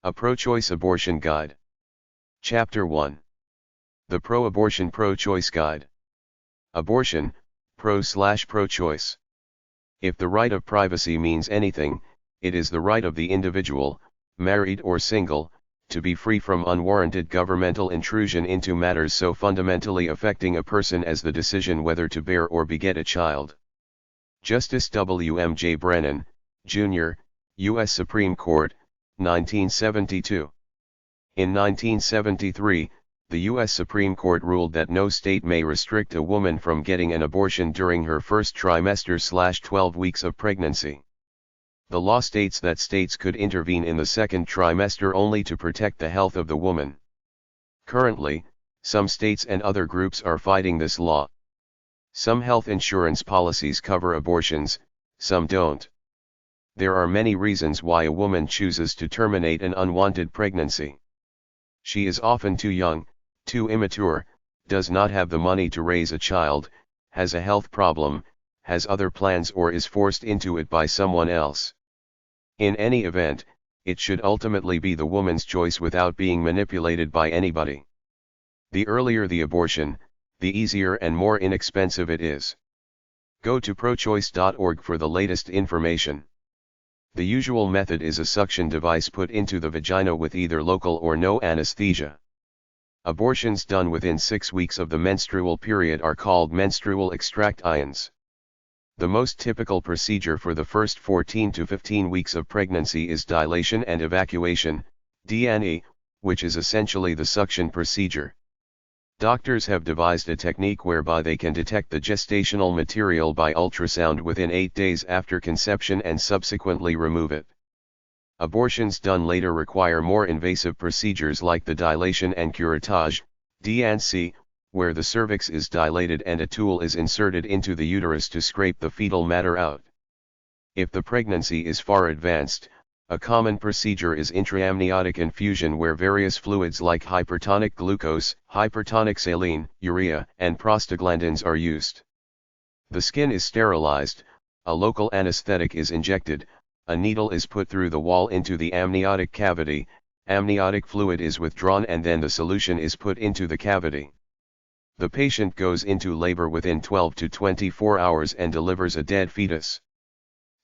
A Pro-Choice Abortion Guide. Chapter 1. The Pro-Abortion Pro-Choice Guide. Abortion, pro/pro-choice. If the right of privacy means anything, it is the right of the individual, married or single, to be free from unwarranted governmental intrusion into matters so fundamentally affecting a person as the decision whether to bear or beget a child. Justice W. M. J. Brennan, Jr., U.S. Supreme Court, 1972. In 1973, the U.S. Supreme Court ruled that no state may restrict a woman from getting an abortion during her first trimester/12 weeks of pregnancy. The law states that states could intervene in the second trimester only to protect the health of the woman. Currently, some states and other groups are fighting this law. Some health insurance policies cover abortions, some don't. There are many reasons why a woman chooses to terminate an unwanted pregnancy. She is often too young, too immature, does not have the money to raise a child, has a health problem, has other plans, or is forced into it by someone else. In any event, it should ultimately be the woman's choice without being manipulated by anybody. The earlier the abortion, the easier and more inexpensive it is. Go to prochoice.org for the latest information. The usual method is a suction device put into the vagina with either local or no anesthesia. Abortions done within 6 weeks of the menstrual period are called menstrual extract-ins. The most typical procedure for the first 14 to 15 weeks of pregnancy is dilation and evacuation, D&E, which is essentially the suction procedure. Doctors have devised a technique whereby they can detect the gestational material by ultrasound within 8 days after conception and subsequently remove it. Abortions done later require more invasive procedures like the dilation and curettage, D&C, where the cervix is dilated and a tool is inserted into the uterus to scrape the fetal matter out. If the pregnancy is far advanced, a common procedure is intraamniotic infusion, where various fluids like hypertonic glucose, hypertonic saline, urea, and prostaglandins are used. The skin is sterilized, a local anesthetic is injected, a needle is put through the wall into the amniotic cavity, amniotic fluid is withdrawn, and then the solution is put into the cavity. The patient goes into labor within 12 to 24 hours and delivers a dead fetus.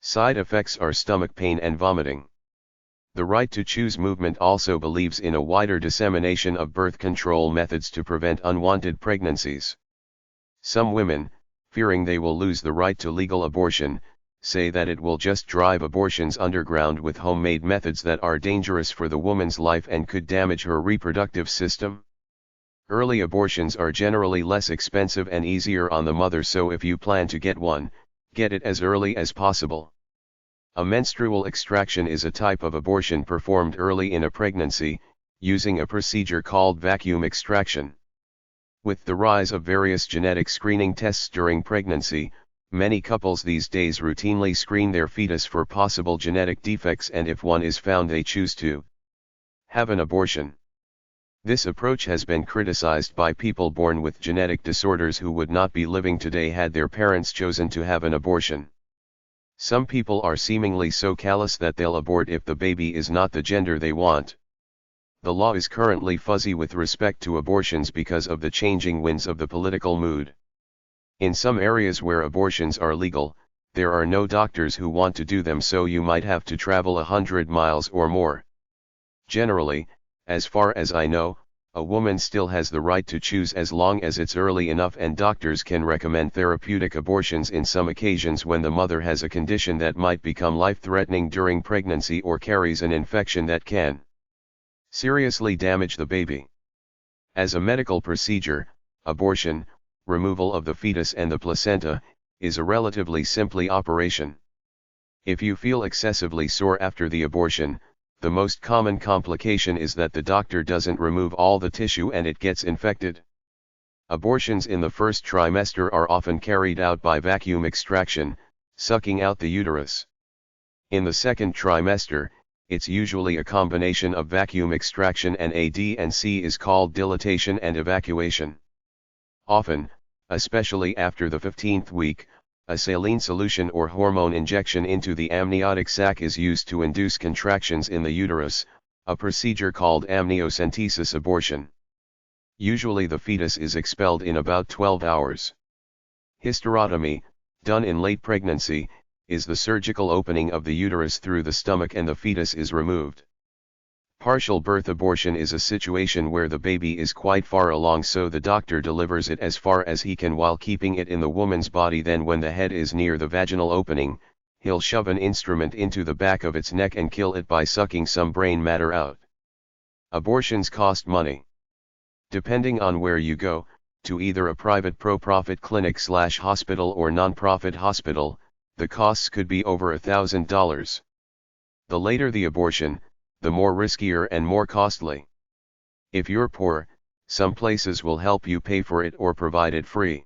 Side effects are stomach pain and vomiting. The Right to Choose movement also believes in a wider dissemination of birth control methods to prevent unwanted pregnancies. Some women, fearing they will lose the right to legal abortion, say that it will just drive abortions underground with homemade methods that are dangerous for the woman's life and could damage her reproductive system. Early abortions are generally less expensive and easier on the mother, so if you plan to get one, get it as early as possible. A menstrual extraction is a type of abortion performed early in a pregnancy, using a procedure called vacuum extraction. With the rise of various genetic screening tests during pregnancy, many couples these days routinely screen their fetus for possible genetic defects, and if one is found, they choose to have an abortion. This approach has been criticized by people born with genetic disorders who would not be living today had their parents chosen to have an abortion. Some people are seemingly so callous that they'll abort if the baby is not the gender they want. The law is currently fuzzy with respect to abortions because of the changing winds of the political mood. In some areas where abortions are legal, there are no doctors who want to do them, so you might have to travel 100 miles or more. Generally, as far as I know, a woman still has the right to choose as long as it's early enough, and doctors can recommend therapeutic abortions in some occasions when the mother has a condition that might become life-threatening during pregnancy or carries an infection that can seriously damage the baby. As a medical procedure, abortion, removal of the fetus and the placenta, is a relatively simple operation. If you feel excessively sore after the abortion, the most common complication is that the doctor doesn't remove all the tissue and it gets infected. Abortions in the first trimester are often carried out by vacuum extraction, sucking out the uterus. In the second trimester, it's usually a combination of vacuum extraction and D&C is called dilatation and evacuation. Often, especially after the 15th week, a saline solution or hormone injection into the amniotic sac is used to induce contractions in the uterus, a procedure called amniocentesis abortion. Usually the fetus is expelled in about 12 hours. Hysterotomy, done in late pregnancy, is the surgical opening of the uterus through the stomach and the fetus is removed. Partial birth abortion is a situation where the baby is quite far along, so the doctor delivers it as far as he can while keeping it in the woman's body. Then when the head is near the vaginal opening, he'll shove an instrument into the back of its neck and kill it by sucking some brain matter out. Abortions cost money. Depending on where you go, to either a private pro-profit clinic/hospital or non-profit hospital, the costs could be over $1,000. The later the abortion, the more riskier and more costly. If you're poor, some places will help you pay for it or provide it free.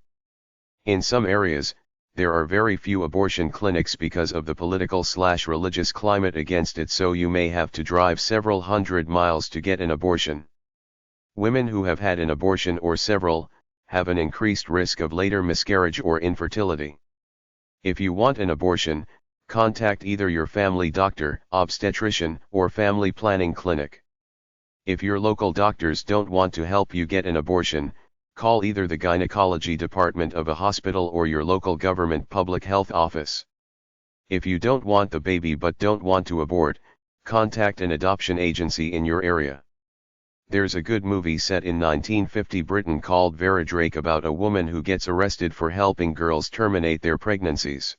In some areas, there are very few abortion clinics because of the political/religious climate against it, so you may have to drive several hundred miles to get an abortion. Women who have had an abortion or several, have an increased risk of later miscarriage or infertility. If you want an abortion, contact either your family doctor, obstetrician, or family planning clinic. If your local doctors don't want to help you get an abortion, call either the gynecology department of a hospital or your local government public health office. If you don't want the baby but don't want to abort, contact an adoption agency in your area. There's a good movie set in 1950 Britain called Vera Drake about a woman who gets arrested for helping girls terminate their pregnancies.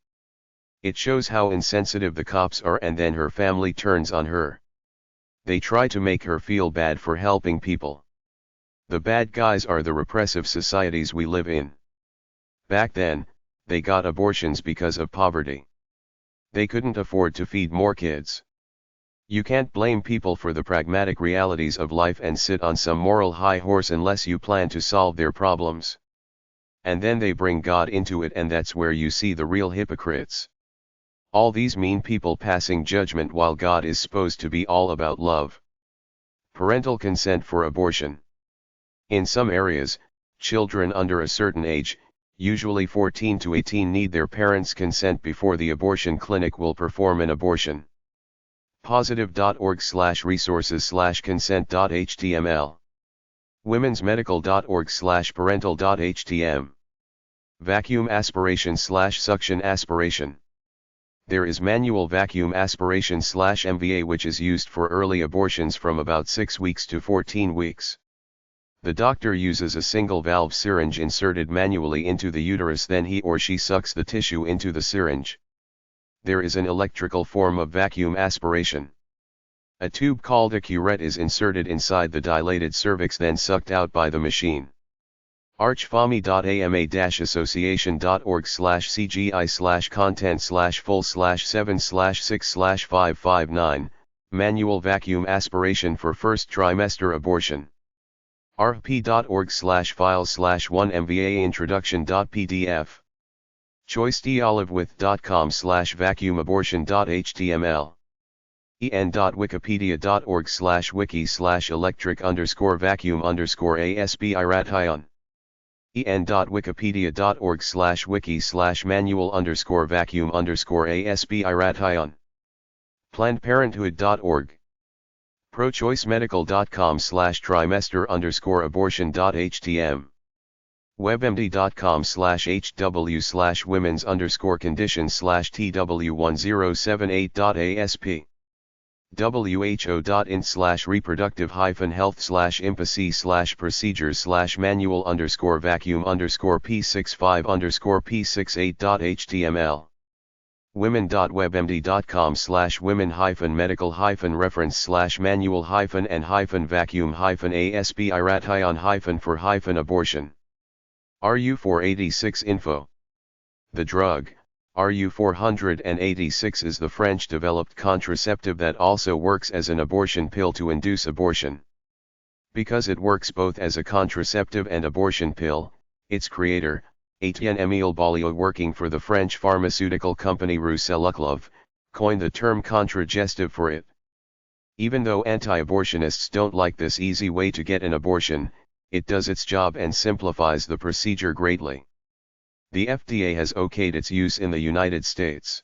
It shows how insensitive the cops are, and then her family turns on her. They try to make her feel bad for helping people. The bad guys are the repressive societies we live in. Back then, they got abortions because of poverty. They couldn't afford to feed more kids. You can't blame people for the pragmatic realities of life and sit on some moral high horse unless you plan to solve their problems. And then they bring God into it, and that's where you see the real hypocrites. All these mean people passing judgment while God is supposed to be all about love. Parental consent for abortion. In some areas, children under a certain age, usually 14 to 18, need their parents' consent before the abortion clinic will perform an abortion. Positive.org/resources/consent.html. womensmedical.org/parental.htm. Vacuum aspiration/suction aspiration. There is manual vacuum aspiration/MVA, which is used for early abortions from about 6 weeks to 14 weeks. The doctor uses a single valve syringe inserted manually into the uterus, then he or she sucks the tissue into the syringe. There is an electrical form of vacuum aspiration. A tube called a curette is inserted inside the dilated cervix, then sucked out by the machine. archfami.ama-association.org/cgi/content/full/7/6/559, manual vacuum aspiration for first trimester abortion. arp.org/files/1mva introduction.pdf. choicedolivewith.com/vacuumabortion.html. en.wikipedia.org/wiki/electric_vacuum_asp-irathion. en.wikipedia.org/wiki/manual_vacuum_asp-irathion. plannedparenthood.org. prochoicemedical.com/trimester_abortion.htm. webmd.com/hw/women's_conditions/tw1078.asp. who.in/reproductive-health/empathy/procedures/manual_vacuum_p65_p68.html. women.webmd.com/medical-medical-vacuum-asp-iration-for-abortion. RU486 info. The drug, RU486, is the French-developed contraceptive that also works as an abortion pill to induce abortion. Because it works both as a contraceptive and abortion pill, its creator, Étienne-Émile Baliot, working for the French pharmaceutical company Roussel-Uclov, coined the term contragestive for it. Even though anti-abortionists don't like this easy way to get an abortion, it does its job and simplifies the procedure greatly. The FDA has okayed its use in the United States.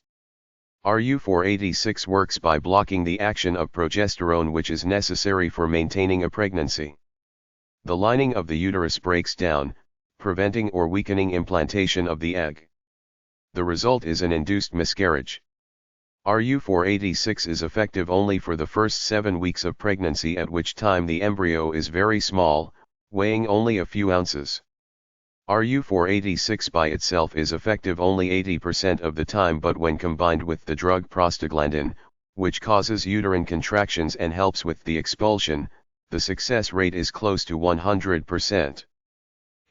RU486 works by blocking the action of progesterone, which is necessary for maintaining a pregnancy. The lining of the uterus breaks down, preventing or weakening implantation of the egg. The result is an induced miscarriage. RU486 is effective only for the first 7 weeks of pregnancy, at which time the embryo is very small, weighing only a few ounces. RU486 by itself is effective only 80% of the time, but when combined with the drug prostaglandin, which causes uterine contractions and helps with the expulsion, the success rate is close to 100%.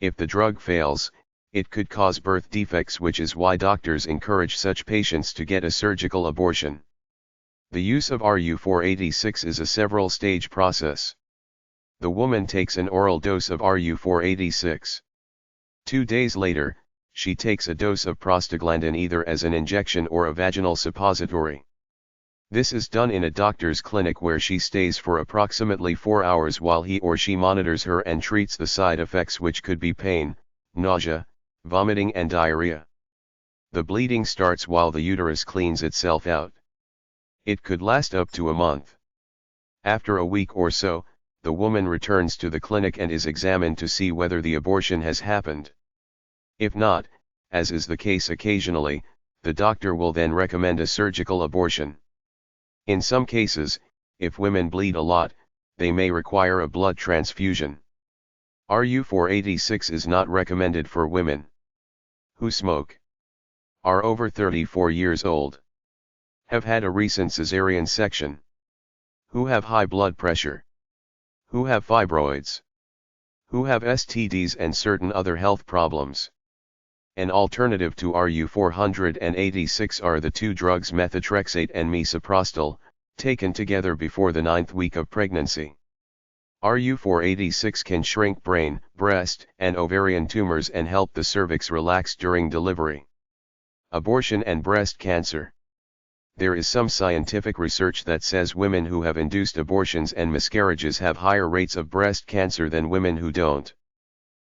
If the drug fails, it could cause birth defects, which is why doctors encourage such patients to get a surgical abortion. The use of RU486 is a several-stage process. The woman takes an oral dose of RU486. 2 days later, she takes a dose of prostaglandin either as an injection or a vaginal suppository. This is done in a doctor's clinic where she stays for approximately 4 hours while he or she monitors her and treats the side effects, which could be pain, nausea, vomiting and diarrhea. The bleeding starts while the uterus cleans itself out. It could last up to a month. After a week or so, the woman returns to the clinic and is examined to see whether the abortion has happened. If not, as is the case occasionally, the doctor will then recommend a surgical abortion. In some cases, if women bleed a lot, they may require a blood transfusion. RU486 is not recommended for women who smoke, are over 34 years old, have had a recent cesarean section, who have high blood pressure, who have fibroids, who have STDs and certain other health problems. An alternative to RU486 are the 2 drugs methotrexate and misoprostol, taken together before the 9th week of pregnancy. RU486 can shrink brain, breast, and ovarian tumors and help the cervix relax during delivery. Abortion and breast cancer. There is some scientific research that says women who have induced abortions and miscarriages have higher rates of breast cancer than women who don't.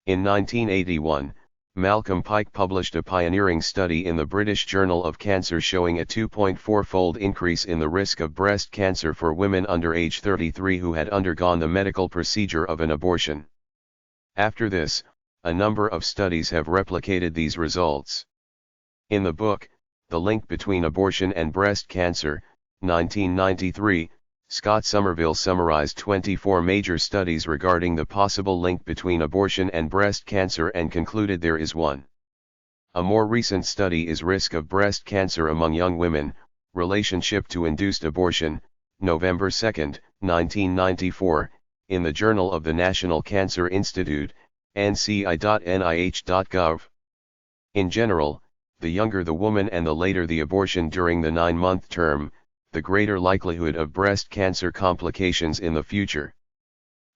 In 1981, Malcolm Pike published a pioneering study in the British Journal of Cancer showing a 2.4-fold increase in the risk of breast cancer for women under age 33 who had undergone the medical procedure of an abortion. After this, a number of studies have replicated these results. In the book, The Link Between Abortion and Breast Cancer, 1993, Scott Somerville summarized 24 major studies regarding the possible link between abortion and breast cancer and concluded there is one. A more recent study is Risk of Breast Cancer Among Young Women, Relationship to Induced Abortion, November 2, 1994, in the Journal of the National Cancer Institute, nci.nih.gov. In general, the younger the woman and the later the abortion during the 9-month term, the greater likelihood of breast cancer complications in the future.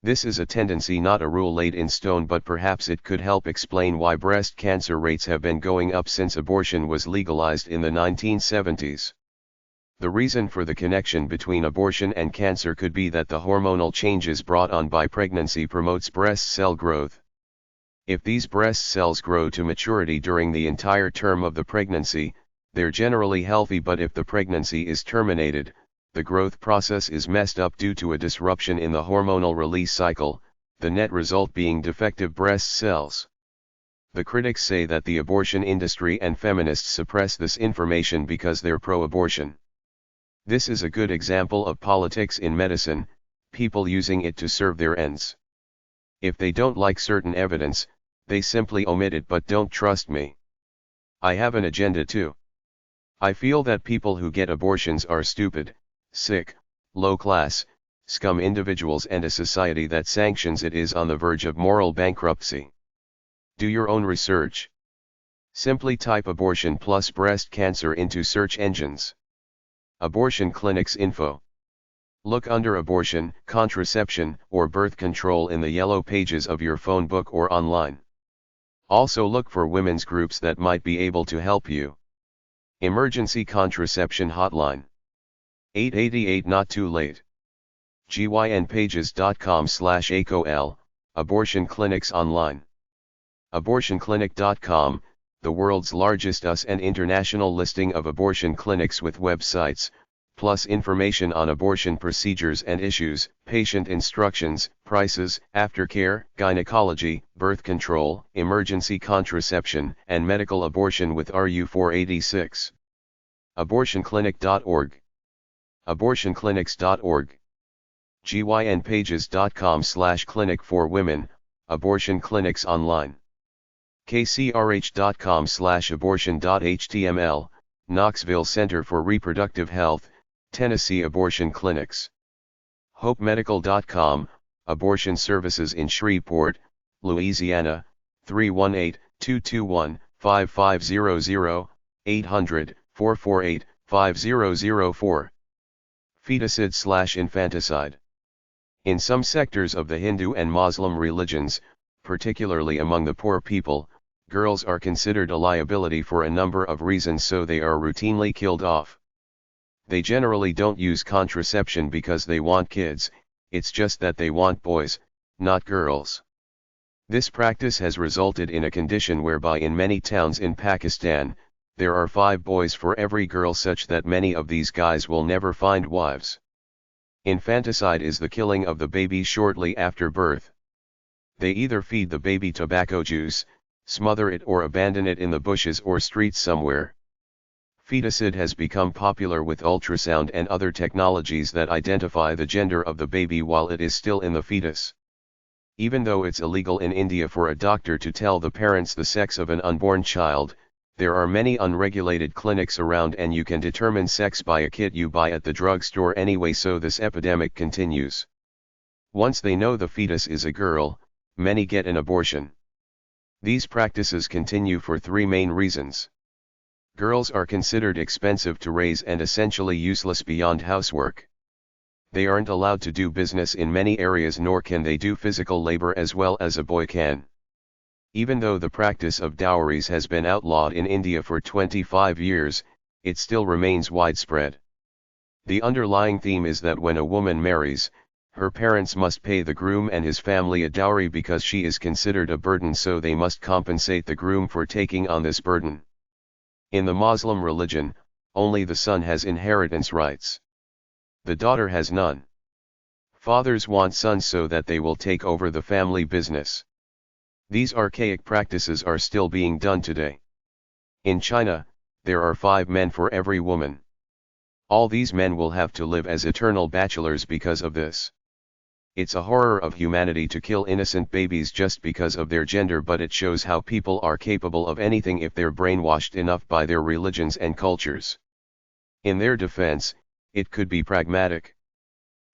This is a tendency, not a rule laid in stone, but perhaps it could help explain why breast cancer rates have been going up since abortion was legalized in the 1970s. The reason for the connection between abortion and cancer could be that the hormonal changes brought on by pregnancy promotes breast cell growth. If these breast cells grow to maturity during the entire term of the pregnancy, they're generally healthy, but if the pregnancy is terminated, the growth process is messed up due to a disruption in the hormonal release cycle, the net result being defective breast cells. The critics say that the abortion industry and feminists suppress this information because they're pro-abortion. This is a good example of politics in medicine, people using it to serve their ends. If they don't like certain evidence, they simply omit it. But don't trust me. I have an agenda too. I feel that people who get abortions are stupid, sick, low-class, scum individuals, and a society that sanctions it is on the verge of moral bankruptcy. Do your own research. Simply type abortion plus breast cancer into search engines. Abortion clinics info. Look under abortion, contraception, or birth control in the yellow pages of your phone book or online. Also look for women's groups that might be able to help you. Emergency Contraception Hotline. 888 Not Too Late. gynpages.com/ACOL, Abortion Clinics Online. Abortionclinic.com, the world's largest US and international listing of abortion clinics with websites, plus information on abortion procedures and issues, patient instructions, prices, aftercare, gynecology, birth control, emergency contraception, and medical abortion with RU486. Abortionclinic.org. Abortionclinics.org. gynpages.com/clinic for women, abortion clinics online. kcrh.com/abortion.html, Knoxville Center for Reproductive Health, Tennessee abortion clinics. HopeMedical.com, abortion services in Shreveport, Louisiana, 318-221-5500, 800-448-5004. Feticide/infanticide. In some sectors of the Hindu and Muslim religions, particularly among the poor people, girls are considered a liability for a number of reasons, so they are routinely killed off. They generally don't use contraception because they want kids, it's just that they want boys, not girls. This practice has resulted in a condition whereby in many towns in Pakistan, there are 5 boys for every girl, such that many of these guys will never find wives. Infanticide is the killing of the baby shortly after birth. They either feed the baby tobacco juice, smother it, or abandon it in the bushes or streets somewhere. Feticide has become popular with ultrasound and other technologies that identify the gender of the baby while it is still in the fetus. Even though it's illegal in India for a doctor to tell the parents the sex of an unborn child, there are many unregulated clinics around and you can determine sex by a kit you buy at the drugstore anyway, so this epidemic continues. Once they know the fetus is a girl, many get an abortion. These practices continue for 3 main reasons. Girls are considered expensive to raise and essentially useless beyond housework. They aren't allowed to do business in many areas, nor can they do physical labor as well as a boy can. Even though the practice of dowries has been outlawed in India for 25 years, it still remains widespread. The underlying theme is that when a woman marries, her parents must pay the groom and his family a dowry because she is considered a burden, so they must compensate the groom for taking on this burden. In the Muslim religion, only the son has inheritance rights. The daughter has none. Fathers want sons so that they will take over the family business. These archaic practices are still being done today. In China, there are 5 men for every woman. All these men will have to live as eternal bachelors because of this. It's a horror of humanity to kill innocent babies just because of their gender, but it shows how people are capable of anything if they're brainwashed enough by their religions and cultures. In their defense, it could be pragmatic.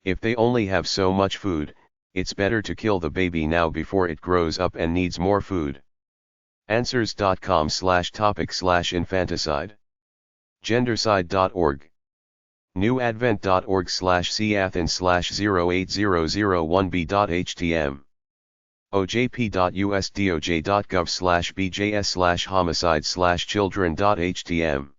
If they only have so much food, it's better to kill the baby now before it grows up and needs more food. Answers.com/topic/infanticide. Gendercide.org. newadvent.org/cathin/08001b.htm. ojp.usdoj.gov/bjs/homicide/children.htm.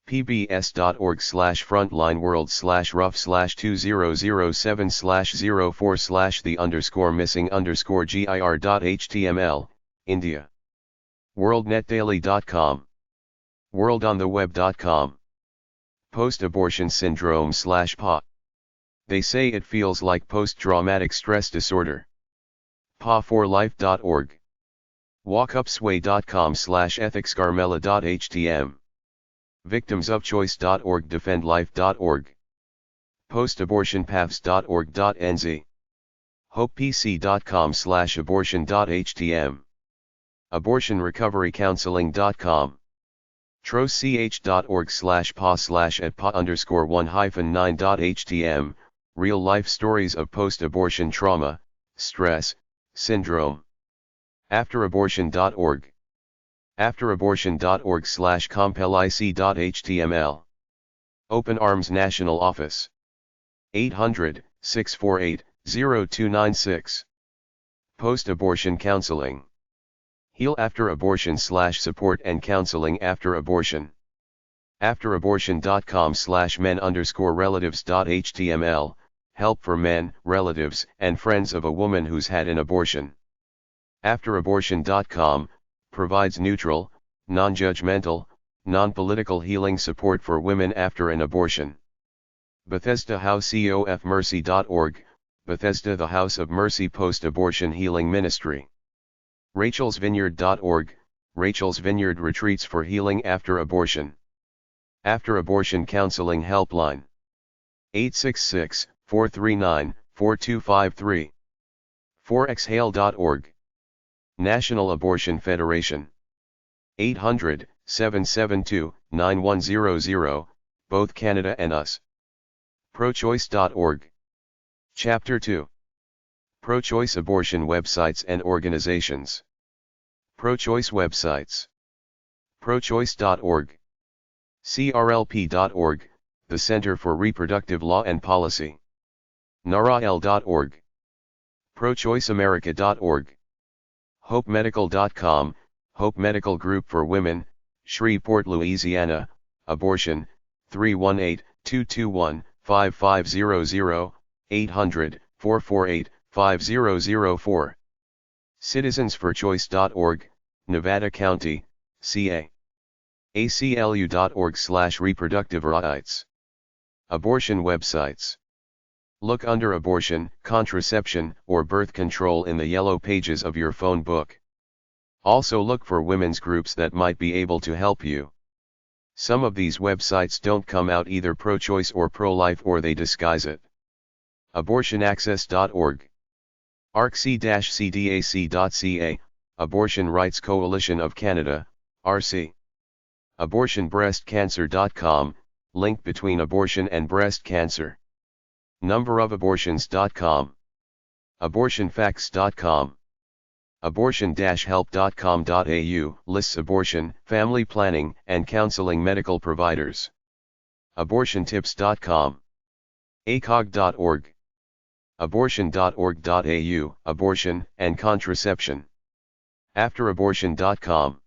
pbs.org/frontlineworld/2007/04/the_missing_gir.html, India. worldnetdaily.com. worldontheweb.com. Post-abortion syndrome/PA. They say it feels like post-traumatic stress disorder. PA4life.org. walkupsway.com/ethicscarmela.htm. victimsofchoice.org. defendlife.org. postabortionpaths.org.nz. hopepc.com/abortion.htm. abortionrecoverycounseling.com. troch.org/pa/@pa_1-9.htm, real-life stories of post-abortion trauma, stress, syndrome. afterabortion.org. afterabortion.org/compelic.html. Open Arms National Office. 800-648-0296. Post-abortion counseling. Heal after abortion/support and counseling after abortion. afterabortion.com/men_relatives.html, help for men, relatives, and friends of a woman who's had an abortion. afterabortion.com provides neutral, non-judgmental, non-political healing support for women after an abortion. Bethesda House EOFmercy.org, Bethesda the House of Mercy Post-Abortion Healing Ministry. Rachel'sVineyard.org, Rachel's Vineyard Retreats for Healing After Abortion. After Abortion Counseling Helpline. 866-439-4253. 4exhale.org. National Abortion Federation. 800-772-9100, both Canada and US. Prochoice.org. Chapter 2. Pro-choice abortion websites and organizations. Pro-choice websites. Prochoice.org. CRLP.org, the Center for Reproductive Law and Policy. NARAL.org. ProChoiceAmerica.org. HopeMedical.com, Hope Medical Group for Women, Shreveport, Louisiana, abortion, 318-221-5500, 800-448-5004. Citizensforchoice.org, Nevada County, CA. ACLU.org/reproductive rights. Abortion websites. Look under abortion, contraception, or birth control in the yellow pages of your phone book. Also look for women's groups that might be able to help you. Some of these websites don't come out either pro-choice or pro-life, or they disguise it. Abortionaccess.org. arc-cdac.ca, Abortion Rights Coalition of Canada, RC. Abortionbreastcancer.com, link between abortion and breast cancer. Numberofabortions.com. Abortionfacts.com. Abortion-help.com.au lists abortion, family planning, and counseling medical providers. Abortiontips.com. ACOG.org. Abortion.org.au, abortion and contraception. Afterabortion.com.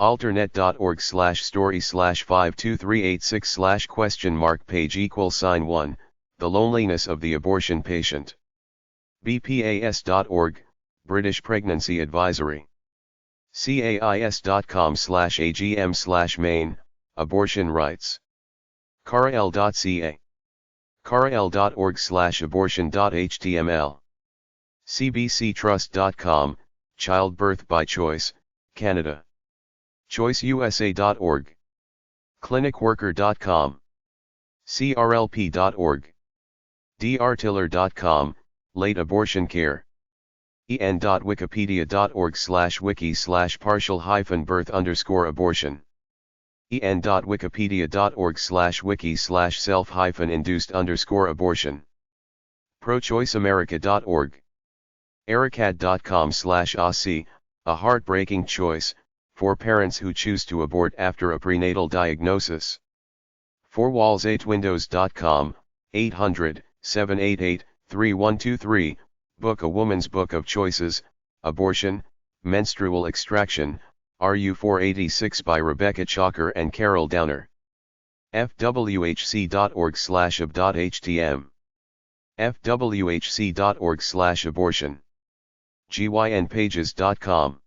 Alternet.org/story/52386/?page=1, the loneliness of the abortion patient. BPAS.org, British Pregnancy Advisory. CAIS.com/AGM/Maine, abortion rights. CARAL.ca. CARAL.org/abortion.html. CBCtrust.com, Childbirth by Choice, Canada. ChoiceUSA.org. ClinicWorker.com. CRLP.org. drtiller.com, Late Abortion Care. en.wikipedia.org/wiki/partial-birth_abortion. en.wikipedia.org/wiki/self-induced_abortion. ProChoiceAmerica.org. ericad.com/ASI, A Heartbreaking Choice, for parents who choose to abort after a prenatal diagnosis. 4walls8windows.com, 800-788-3123, book a woman's book of choices, abortion, menstrual extraction, RU486 by Rebecca Chalker and Carol Downer. fwhc.org/ab.htm. fwhc.org/abortion. gynpages.com.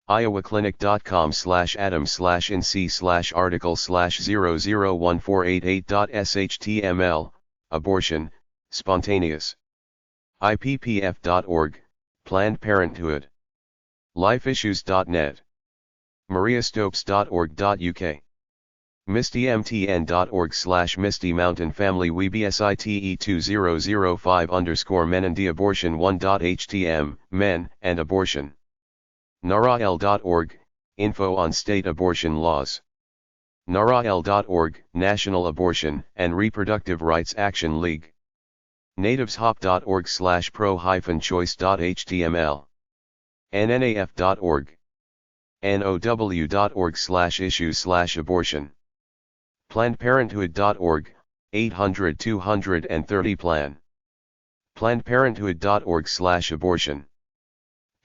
iowaclinic.com/adam/nc/article/0014888.shtml, abortion, spontaneous. ippf.org, Planned Parenthood. lifeissues.net. mariastopes.org.uk. mistymtn.org/Misty Mountain Family WBSITE2005_men abortion 1.htm, men and abortion. NARAL.org, info on state abortion laws. NARAL.org, National Abortion and Reproductive Rights Action League. nativeshop.org/pro-choice.html. nnaf.org. now.org/issues/abortion. PlannedParenthood.org, 800-230-PLAN. PlannedParenthood.org/abortion.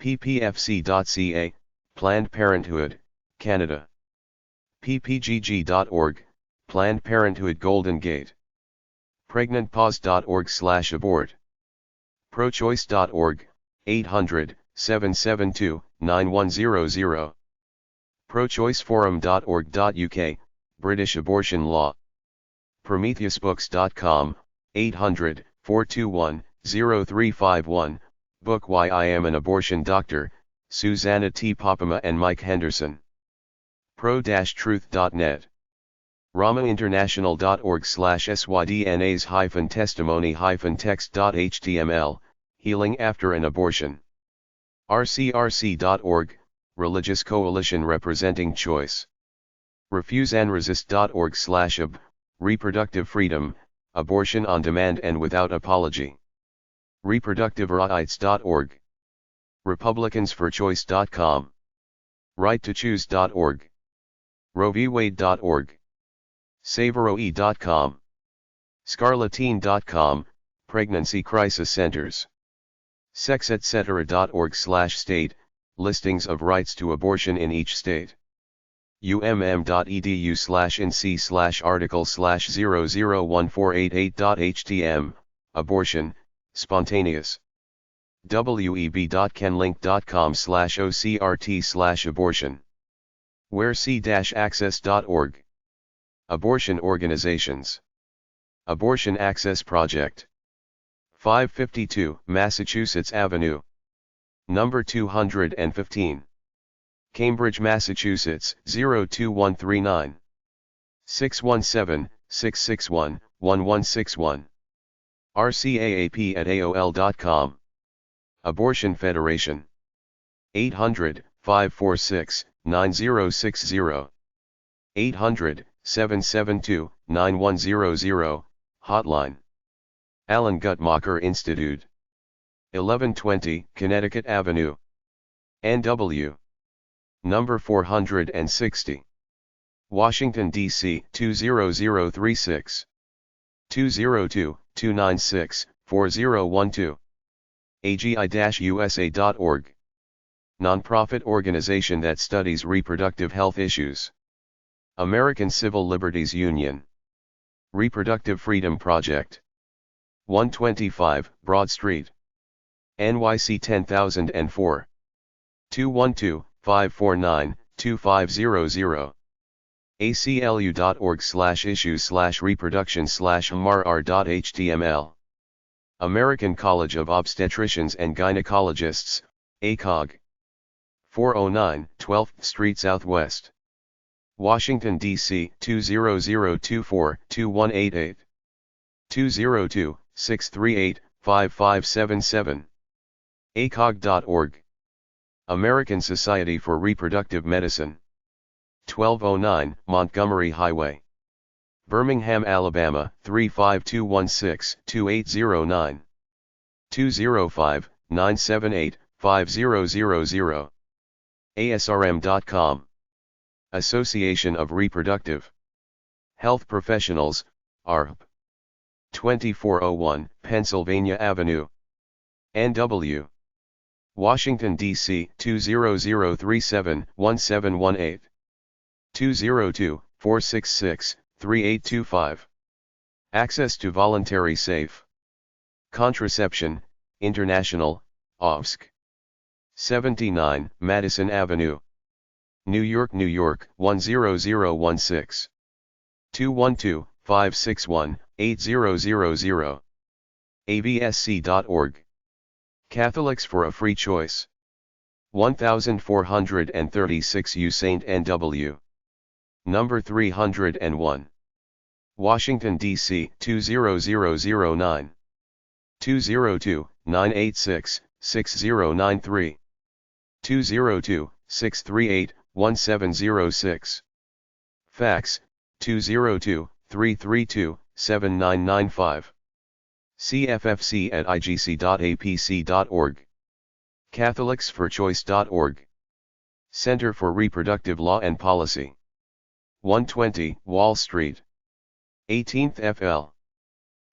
ppfc.ca, Planned Parenthood, Canada. ppgg.org, Planned Parenthood Golden Gate. pregnantpause.org/abort. prochoice.org, 800-772-9100. prochoiceforum.org.uk, British abortion law. PrometheusBooks.com, 800-421-0351, book Why I Am an Abortion Doctor, Susanna T. Popama and Mike Henderson. pro-truth.net. ramainternational.org/sydnas-testimony-text.html, Healing After an Abortion. rcrc.org, Religious Coalition Representing Choice. refuseandresist.org/ab, Reproductive Freedom, Abortion on Demand and Without Apology. reproductiverights.org. republicansforchoice.com. righttochoose.org. roevwade.org. saveroe.com. scarletine.com, Pregnancy Crisis Centers. sexetc.org/state, listings of rights to abortion in each state. umm.edu/nc/article/001488.htm, abortion, spontaneous. web.canlink.com/ocrt/abortion. wherec-access.org. Abortion organizations. Abortion Access Project. 552 Massachusetts Avenue. Number 215. Cambridge, Massachusetts, 02139. 617-661-1161. rcaap@aol.com. Abortion Federation. 800-546-9060. 800-772-9100, hotline. Alan Guttmacher Institute. 1120 Connecticut Avenue. NW. Number 460. Washington, D.C. 20036. 202-296-4012. agi-usa.org. Nonprofit organization that studies reproductive health issues. American Civil Liberties Union. Reproductive Freedom Project. 125 Broad Street. NYC 10004. 212-549-2500. aclu.org/issues/reproduction/mrr.html. American College of Obstetricians and Gynecologists, ACOG. 409 12th Street Southwest. Washington, D.C. 20024-2188. 202-638-5577. acog.org. American Society for Reproductive Medicine. 1209 Montgomery Highway. Birmingham, Alabama 35216-2809. 205-978-5000. asrm.com. Association of Reproductive Health Professionals, ARP. 2401 Pennsylvania Avenue. NW. Washington, D.C. 20037-1718. 202-466-3825. Access to Voluntary Safe Contraception, International, OVSC. 79 Madison Avenue. New York, New York 10016. 212-561-8000. avsc.org. Catholics for a Free Choice. 1436 U St. N.W. Number 301. Washington, D.C. 20009. 202-986-6093. 202-638-1706. Fax, 202-332-7995. cffc@igc.apc.org. catholicsforchoice.org. Center for Reproductive Law and Policy. 120 Wall Street. 18th FL.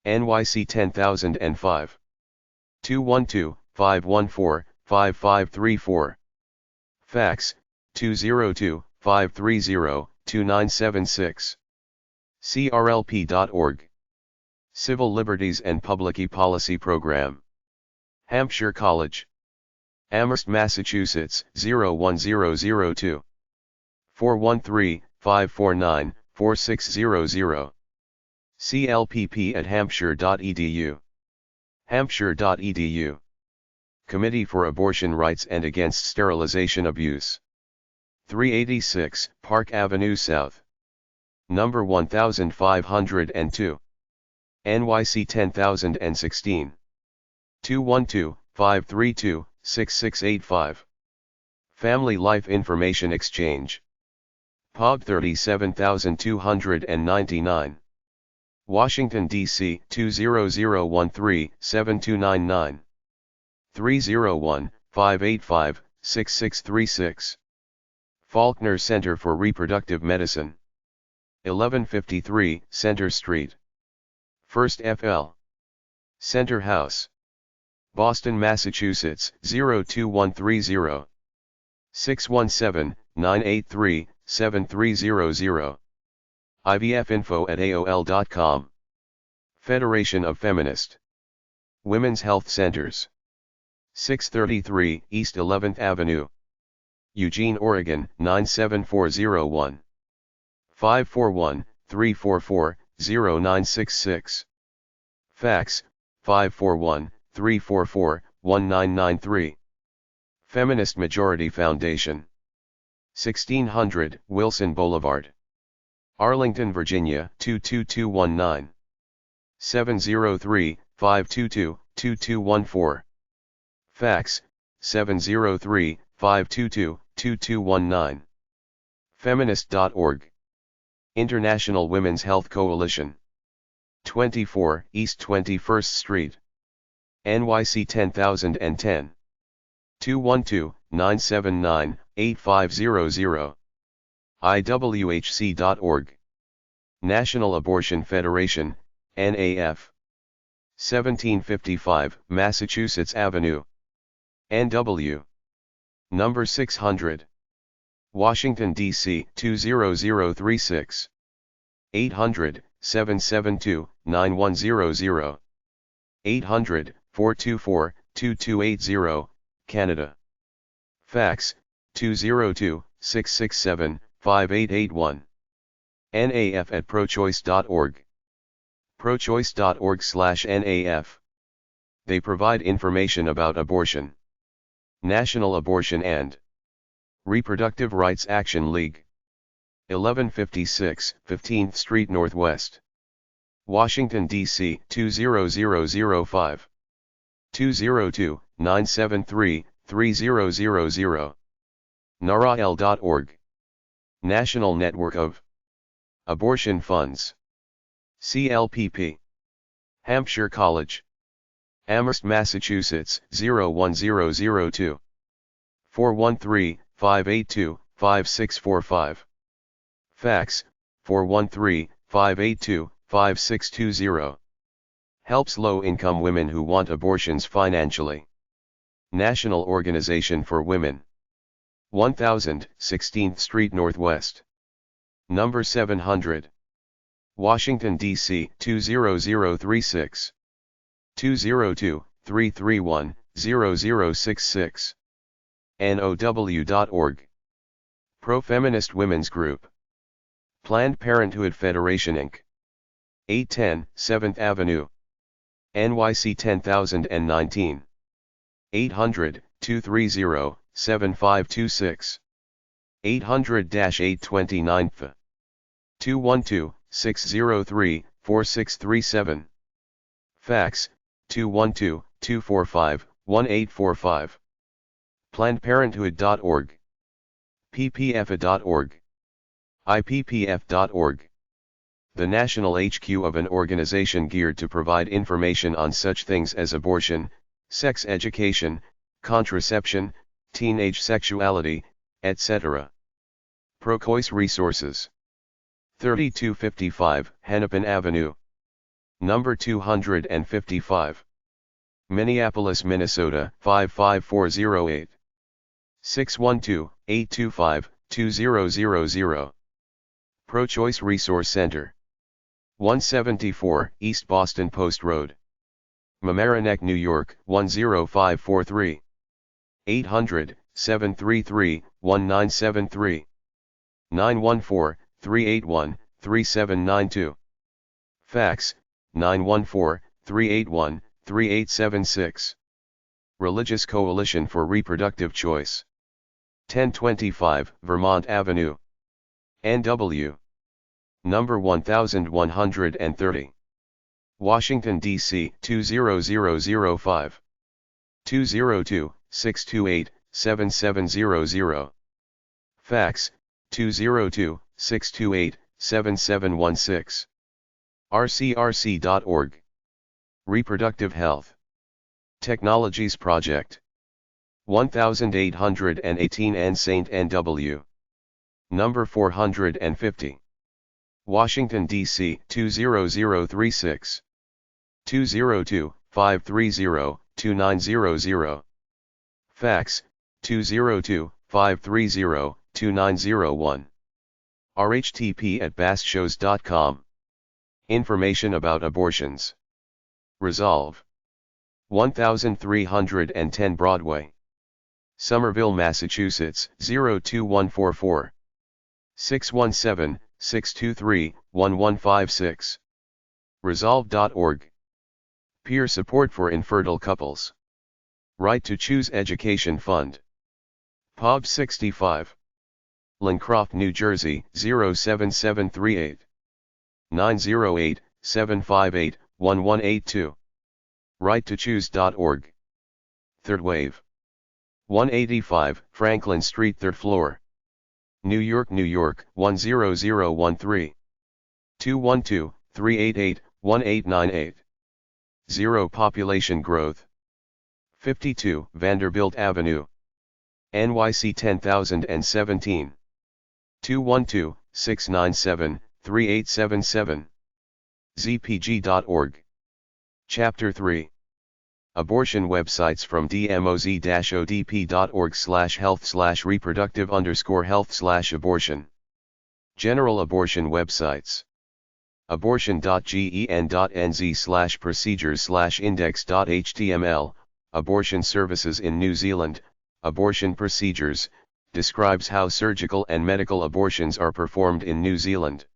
NYC 10005. 212-514-5534. Fax, 202-530-2976. crlp.org. Civil Liberties and Public E-Policy Program. Hampshire College. Amherst, Massachusetts 01002. 413-549-4600. CLPP at hampshire.edu. Hampshire.edu. Committee for Abortion Rights and Against Sterilization Abuse. 386 Park Avenue South. Number 1502. NYC 10016. 212-532-6685. Family Life Information Exchange. POB 37299. Washington, D.C. 20013-7299. 301-585-6636. Faulkner Center for Reproductive Medicine. 1153 Center Street. First FL. Center House. Boston, Massachusetts 02130. 617-983-7300. IVFinfo@aol.com. Federation of Feminist Women's Health Centers. 633 East 11th Avenue. Eugene, Oregon 97401. 541-344-0966. Fax, 541-344-1993. Feminist Majority Foundation. 1600 Wilson Boulevard. Arlington, Virginia 22219. 703-522-2214. Fax, 703-522-2219. Feminist.org. International Women's Health Coalition. 24 East 21st Street. NYC 10010. 212-979-8500. IWHC.org. National Abortion Federation, NAF. 1755 Massachusetts Avenue. NW. Number 600. Washington, D.C. 20036. 800-772-9100. 800-424-2280, Canada. Fax, 202-667-5881. NAF@prochoice.org. prochoice.org/NAF. They provide information about abortion. National Abortion and Reproductive Rights Action League. 1156 15th Street Northwest. Washington, D.C. 20005. 202-973-3000. NARAL.org. National Network of Abortion Funds. CLPP. Hampshire College. Amherst, Massachusetts 01002. 413-582-5645. Fax, 413-582-5620. Helps low-income women who want abortions financially. National Organization for Women. 1000, 16th Street Northwest. Number 700. Washington, D.C. 20036. 202-331-0066. NOW.org. Pro-Feminist Women's Group. Planned Parenthood Federation Inc. 810 7th Avenue. NYC 10019. 800-230-7526. 800-829 th. 212-603-4637. Fax, 212-245-1845. PlannedParenthood.org. PPFA.org. IPPF.org. The national HQ of an organization geared to provide information on such things as abortion, sex education, contraception, teenage sexuality, etc. Pro-choice Resources. 3255 Hennepin Avenue. Number 255. Minneapolis, Minnesota 55408. 612-825-2000. Pro-Choice Resource Center. 174 East Boston Post Road. Mamaroneck, New York 10543. 800-733-1973. 914-381-3792. Fax, 914-381-3876. Religious Coalition for Reproductive Choice. 1025 Vermont Avenue. NW. Number 1130. Washington, D.C. 20005. 202-628-7700. Fax, 202-628-7716. rcrc.org. Reproductive Health Technologies Project. 1818 N St. N.W. Number 450. Washington, D.C. 20036. 202-530-2900. Fax, 202-530-2901. rhtp@bastshows.com. Information about abortions. Resolve. 1310 Broadway. Somerville, Massachusetts, 02144. 617-623-1156. Resolve.org. Peer support for infertile couples. Right to Choose Education Fund. POB 65. Lincroft, New Jersey, 07738. 908-758-1182. RightToChoose.org. Third Wave. 185 Franklin Street, 3rd floor. New York, New York, 10013. 212-388-1898. Zero Population Growth. 52 Vanderbilt Avenue. NYC 10017. 212-697-3877. zpg.org. Chapter 3. Abortion websites from dmoz-odp.org/health/reproductive_health/abortion. General abortion websites. abortion.gen.nz/procedures/index.html, Abortion Services in New Zealand, Abortion Procedures, describes how surgical and medical abortions are performed in New Zealand.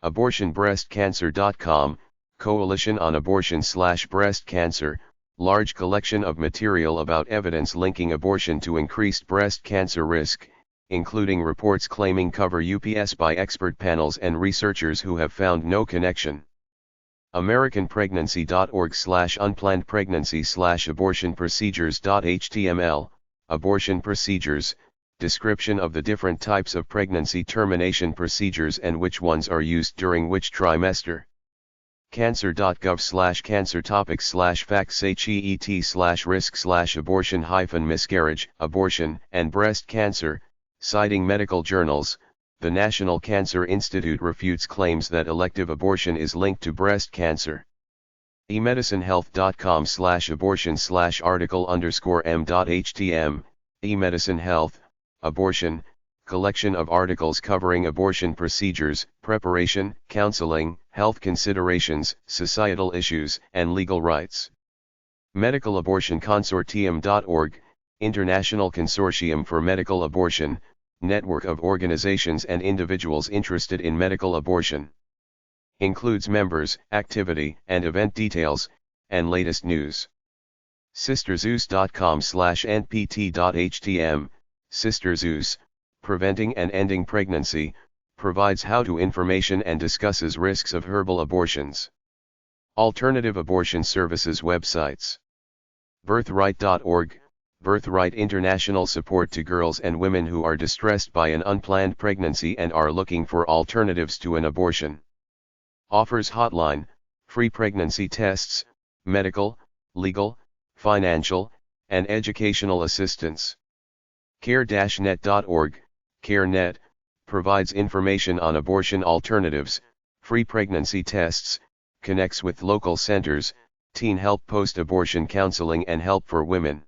AbortionBreastCancer.com, Coalition on Abortion/Breast Cancer, large collection of material about evidence linking abortion to increased breast cancer risk, including reports claiming cover UPS by expert panels and researchers who have found no connection. AmericanPregnancy.org/unplannedpregnancy/abortionprocedures.html, Abortion Procedures, description of the different types of pregnancy termination procedures and which ones are used during which trimester. Cancer.gov/cancer-topics/facts/het/risk/abortion-miscarriage, abortion, and breast cancer, citing medical journals. The National Cancer Institute refutes claims that elective abortion is linked to breast cancer. emedicinehealth.com/abortion/article_m.htm, eMedicine Health, abortion, collection of articles covering abortion procedures, preparation, counseling, health considerations, societal issues, and legal rights. Medicalabortionconsortium.org, International Consortium for Medical Abortion, network of organizations and individuals interested in medical abortion. Includes members, activity and event details, and latest news. SisterZeus.com/npt.htm, Sister Zeus, Preventing and Ending Pregnancy, provides how-to information and discusses risks of herbal abortions. Alternative abortion services websites. Birthright.org, Birthright International support to girls and women who are distressed by an unplanned pregnancy and are looking for alternatives to an abortion. Offers hotline, free pregnancy tests, medical, legal, financial, and educational assistance. Care-net.org, CareNet, provides information on abortion alternatives, free pregnancy tests, connects with local centers, teen help post-abortion counseling and help for women.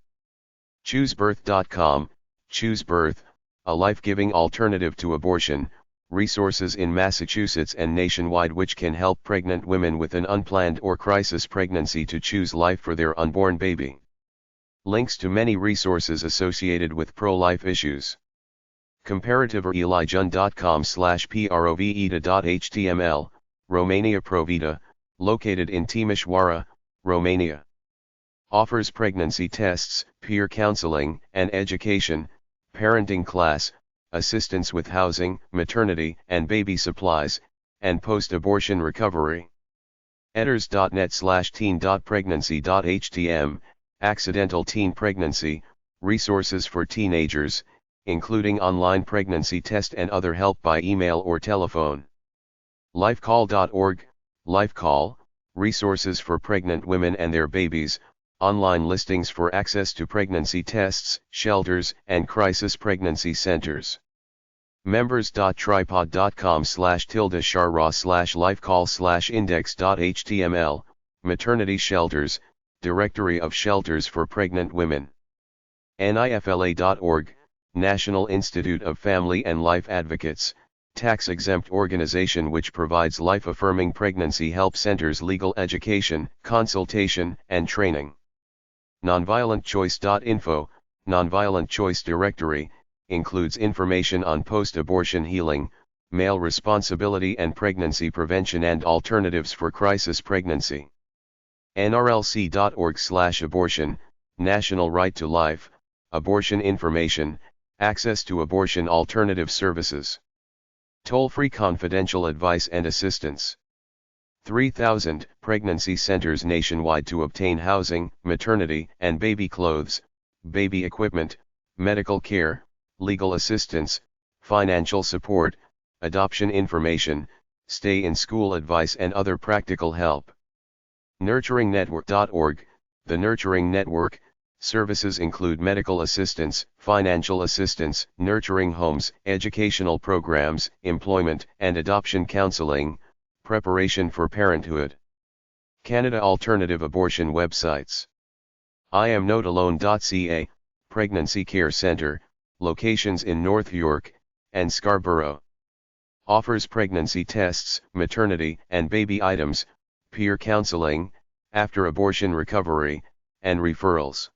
ChooseBirth.com, ChooseBirth, a life-giving alternative to abortion, resources in Massachusetts and nationwide which can help pregnant women with an unplanned or crisis pregnancy to choose life for their unborn baby. Links to many resources associated with pro-life issues. comparative.elijun.com/proveta.html, Romania Proveta, located in Timișoara, Romania. Offers pregnancy tests, peer counseling and education, parenting class, assistance with housing, maternity and baby supplies, and post-abortion recovery. editors.net/teen.pregnancy.htm, accidental teen pregnancy, resources for teenagers, including online pregnancy test and other help by email or telephone. Lifecall.org, Lifecall, resources for pregnant women and their babies, online listings for access to pregnancy tests, shelters, and crisis pregnancy centers. members.tripod.com/tilde/shara/lifecall/index.html, maternity shelters, directory of shelters for pregnant women. NIFLA.org, National Institute of Family and Life Advocates, tax-exempt organization which provides life-affirming pregnancy help centers legal education, consultation, and training. Nonviolentchoice.info, Nonviolent Choice Directory, includes information on post-abortion healing, male responsibility and pregnancy prevention and alternatives for crisis pregnancy. NRLC.org/abortion, National Right to Life, abortion information, access to abortion alternative services. Toll-free confidential advice and assistance. 3,000 pregnancy centers nationwide to obtain housing, maternity and baby clothes, baby equipment, medical care, legal assistance, financial support, adoption information, stay-in-school advice and other practical help. NurturingNetwork.org, the Nurturing Network, services include medical assistance, financial assistance, nurturing homes, educational programs, employment and adoption counseling, preparation for parenthood. Canada Alternative Abortion websites. IamNotAlone.ca, Pregnancy Care Centre, locations in North York and Scarborough. Offers pregnancy tests, maternity and baby items, peer counseling, after-abortion recovery, and referrals.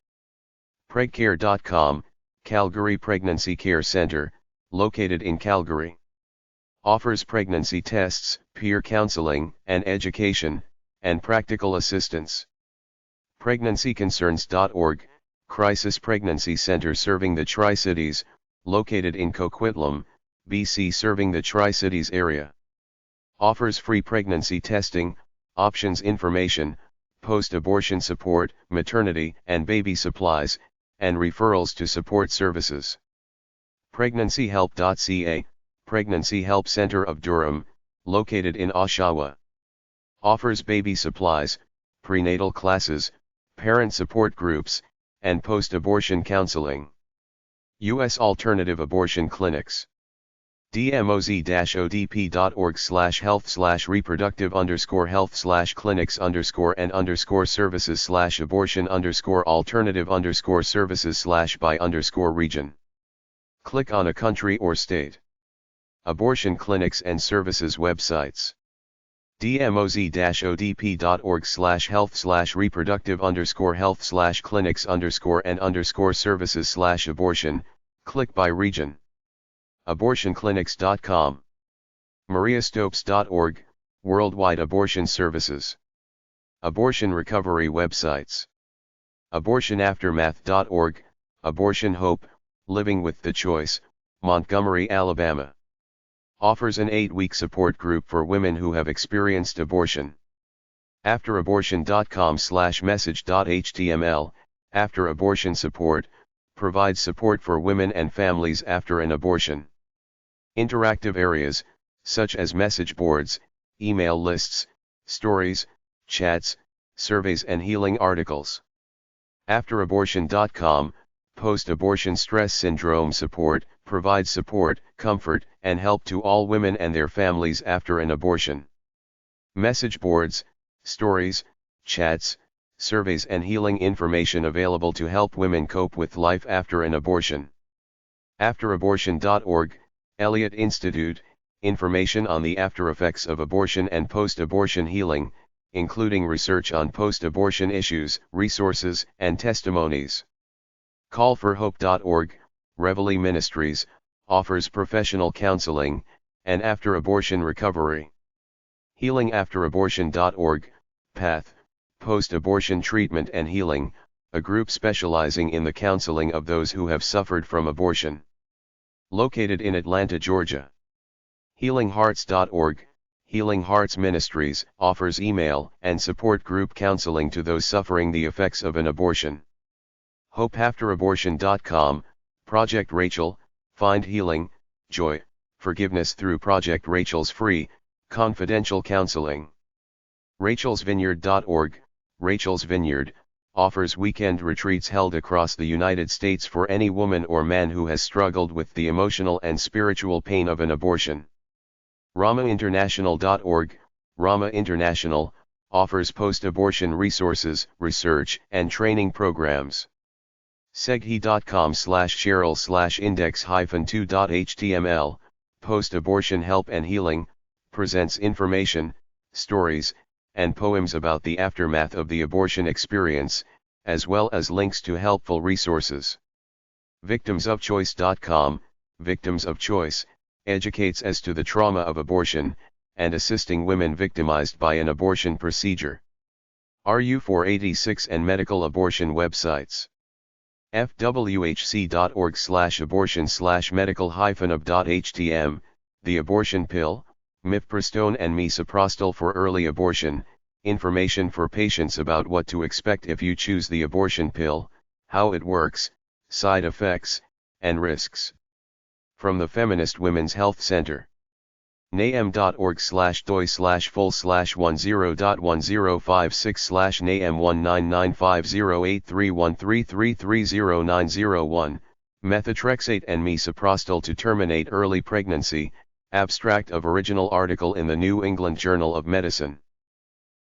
PregCare.com, Calgary Pregnancy Care Centre, located in Calgary. Offers pregnancy tests, peer counseling and education, and practical assistance. PregnancyConcerns.org, Crisis Pregnancy Center serving the Tri-Cities, located in Coquitlam, BC serving the Tri-Cities area. Offers free pregnancy testing, options information, post-abortion support, maternity and baby supplies, and referrals to support services. PregnancyHelp.ca, Pregnancy Help Center of Durham, located in Oshawa. Offers baby supplies, prenatal classes, parent support groups, and post-abortion counseling. U.S. Alternative Abortion Clinics. dmozd-odp.org/health/reproductive_health/clinics_alternative_services/by_region. Click on a country or state. Abortion clinics and services websites. dmozd-odp.org/health/reproductive_health/clinics_and_services/abortion, click by region. Abortionclinics.com. mariastopes.org, worldwide abortion services. Abortion recovery websites. abortionaftermath.org, Abortion Hope, Living with the Choice, Montgomery, Alabama. Offers an 8-week support group for women who have experienced abortion. afterabortion.com/message.html, After Abortion Support, provides support for women and families after an abortion. Interactive areas, such as message boards, email lists, stories, chats, surveys and healing articles. Afterabortion.com, Post-abortion stress syndrome support, provides support, comfort, and help to all women and their families after an abortion. Message boards, stories, chats, surveys and healing information available to help women cope with life after an abortion. Afterabortion.org, Elliott Institute, information on the after-effects of abortion and post-abortion healing, including research on post-abortion issues, resources, and testimonies. Callforhope.org, Reveille Ministries, offers professional counseling, and after-abortion recovery. HealingAfterAbortion.org, PATH, Post-Abortion Treatment and Healing, a group specializing in the counseling of those who have suffered from abortion. Located in Atlanta, Georgia. HealingHearts.org, Healing Hearts Ministries, offers email and support group counseling to those suffering the effects of an abortion. HopeAfterAbortion.com, Project Rachel, find healing, joy, forgiveness through Project Rachel's free, confidential counseling. Rachel'sVineyard.org, Rachel's Vineyard, offers weekend retreats held across the United States for any woman or man who has struggled with the emotional and spiritual pain of an abortion. RamaInternational.org, Rama International, offers post-abortion resources, research, and training programs. Seghi.com/Cheryl/index-2.html, Post-Abortion Help and Healing, presents information, stories, and poems about the aftermath of the abortion experience, as well as links to helpful resources. Victimsofchoice.com, Victims of Choice, educates as to the trauma of abortion, and assisting women victimized by an abortion procedure. RU486 and medical abortion websites. fwhc.org/abortion/medical-ob.htm, the abortion pill, mifepristone and misoprostol for early abortion, information for patients about what to expect if you choose the abortion pill, how it works, side effects, and risks. From the Feminist Women's Health Center. NAM.org/doi/full/10.50/NAM1995083133309001, methotrexate and misoprostol to terminate early pregnancy, abstract of original article in the New England Journal of Medicine.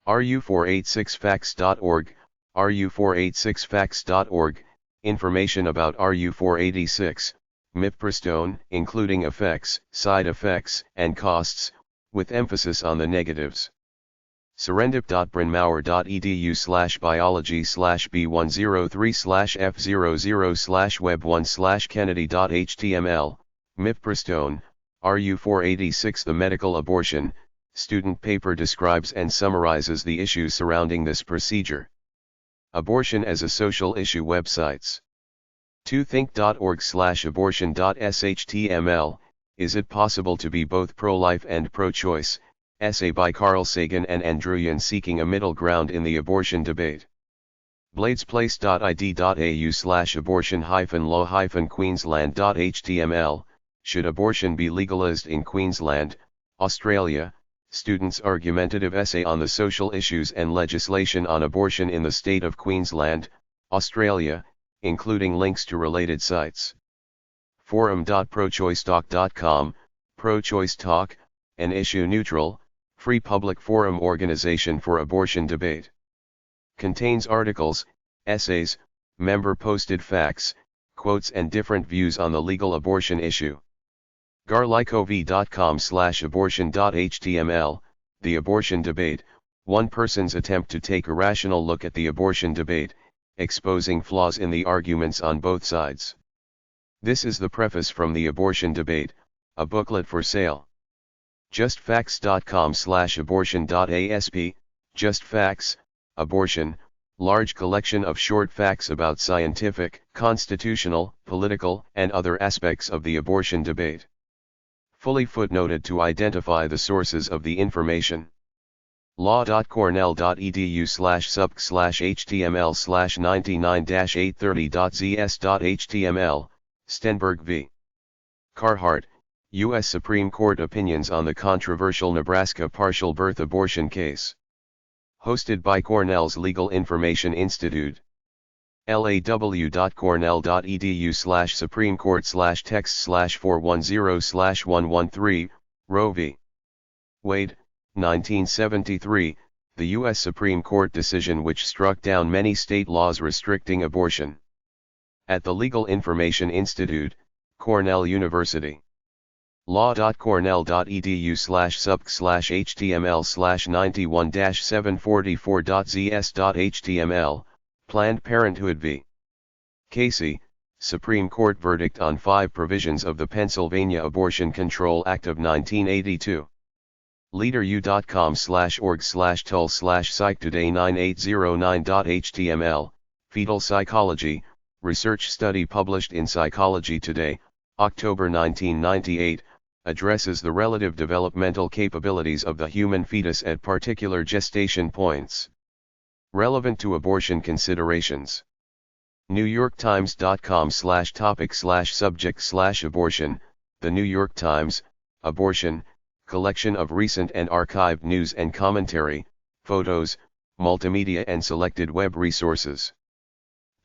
RU486facts.org, RU486facts.org, information about RU486, mifepristone, including effects, side effects, and costs, with emphasis on the negatives. Serendip.brynmawr.edu/biology/b103/f00/web1/kennedy.html, mifepristone, RU486. The medical abortion student paper describes and summarizes the issues surrounding this procedure. Abortion as a social issue websites. tothink.org/abortion.shtml, Is it possible to be both pro-life and pro-choice? Essay by Carl Sagan and Andrew seeking a middle ground in the abortion debate. bladesplace.id.au/abortion-law-queensland.html, Should abortion be legalized in Queensland, Australia? Students' argumentative essay on the social issues and legislation on abortion in the state of Queensland, Australia, including links to related sites. Forum.prochoicetalk.com, Pro-Choice Talk, an issue-neutral, free public forum organization for abortion debate. Contains articles, essays, member-posted facts, quotes and different views on the legal abortion issue. garlikov.com/abortion.html, The Abortion Debate, one person's attempt to take a rational look at the abortion debate, exposing flaws in the arguments on both sides. This is the preface from The Abortion Debate, a booklet for sale. justfacts.com/abortion.asp, Just Facts, Abortion, large collection of short facts about scientific, constitutional, political, and other aspects of the abortion debate. Fully footnoted to identify the sources of the information. law.cornell.edu/subc/html/99-830.zs.html, Stenberg v. Carhart, U.S. Supreme Court opinions on the controversial Nebraska partial birth abortion case. Hosted by Cornell's Legal Information Institute. law.cornell.edu/Supreme Court/text/410/113, Roe v. Wade, 1973, the U.S. Supreme Court decision which struck down many state laws restricting abortion. At the Legal Information Institute, Cornell University. law.cornell.edu/subc/html/91-744.zs.html, Planned Parenthood v. Casey, Supreme Court verdict on 5 provisions of the Pennsylvania Abortion Control Act of 1982. leaderu.com/org/toll/psych today9809.html, Fetal Psychology, research study published in Psychology Today, October 1998, addresses the relative developmental capabilities of the human fetus at particular gestation points. Relevant to abortion considerations. NewYorkTimes.com/topic/subject/abortion, The New York Times, Abortion, collection of recent and archived news and commentary, photos, multimedia and selected web resources.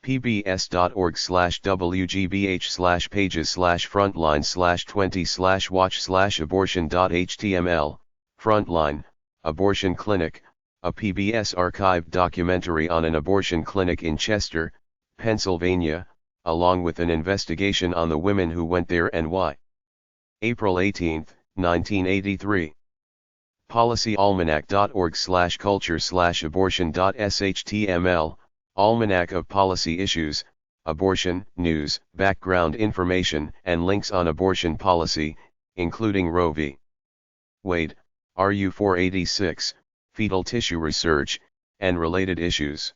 pbs.org/wgbh/pages/frontline/20/watch/abortion.html, Frontline, Abortion Clinic, a PBS archived documentary on an abortion clinic in Chester, Pennsylvania, along with an investigation on the women who went there and why. April 18, 1983. PolicyAlmanac.org/culture/abortion.shtml, Almanac of Policy Issues, Abortion, News, Background Information and links on abortion policy, including Roe v. Wade, RU 486, Fetal Tissue Research, and related issues.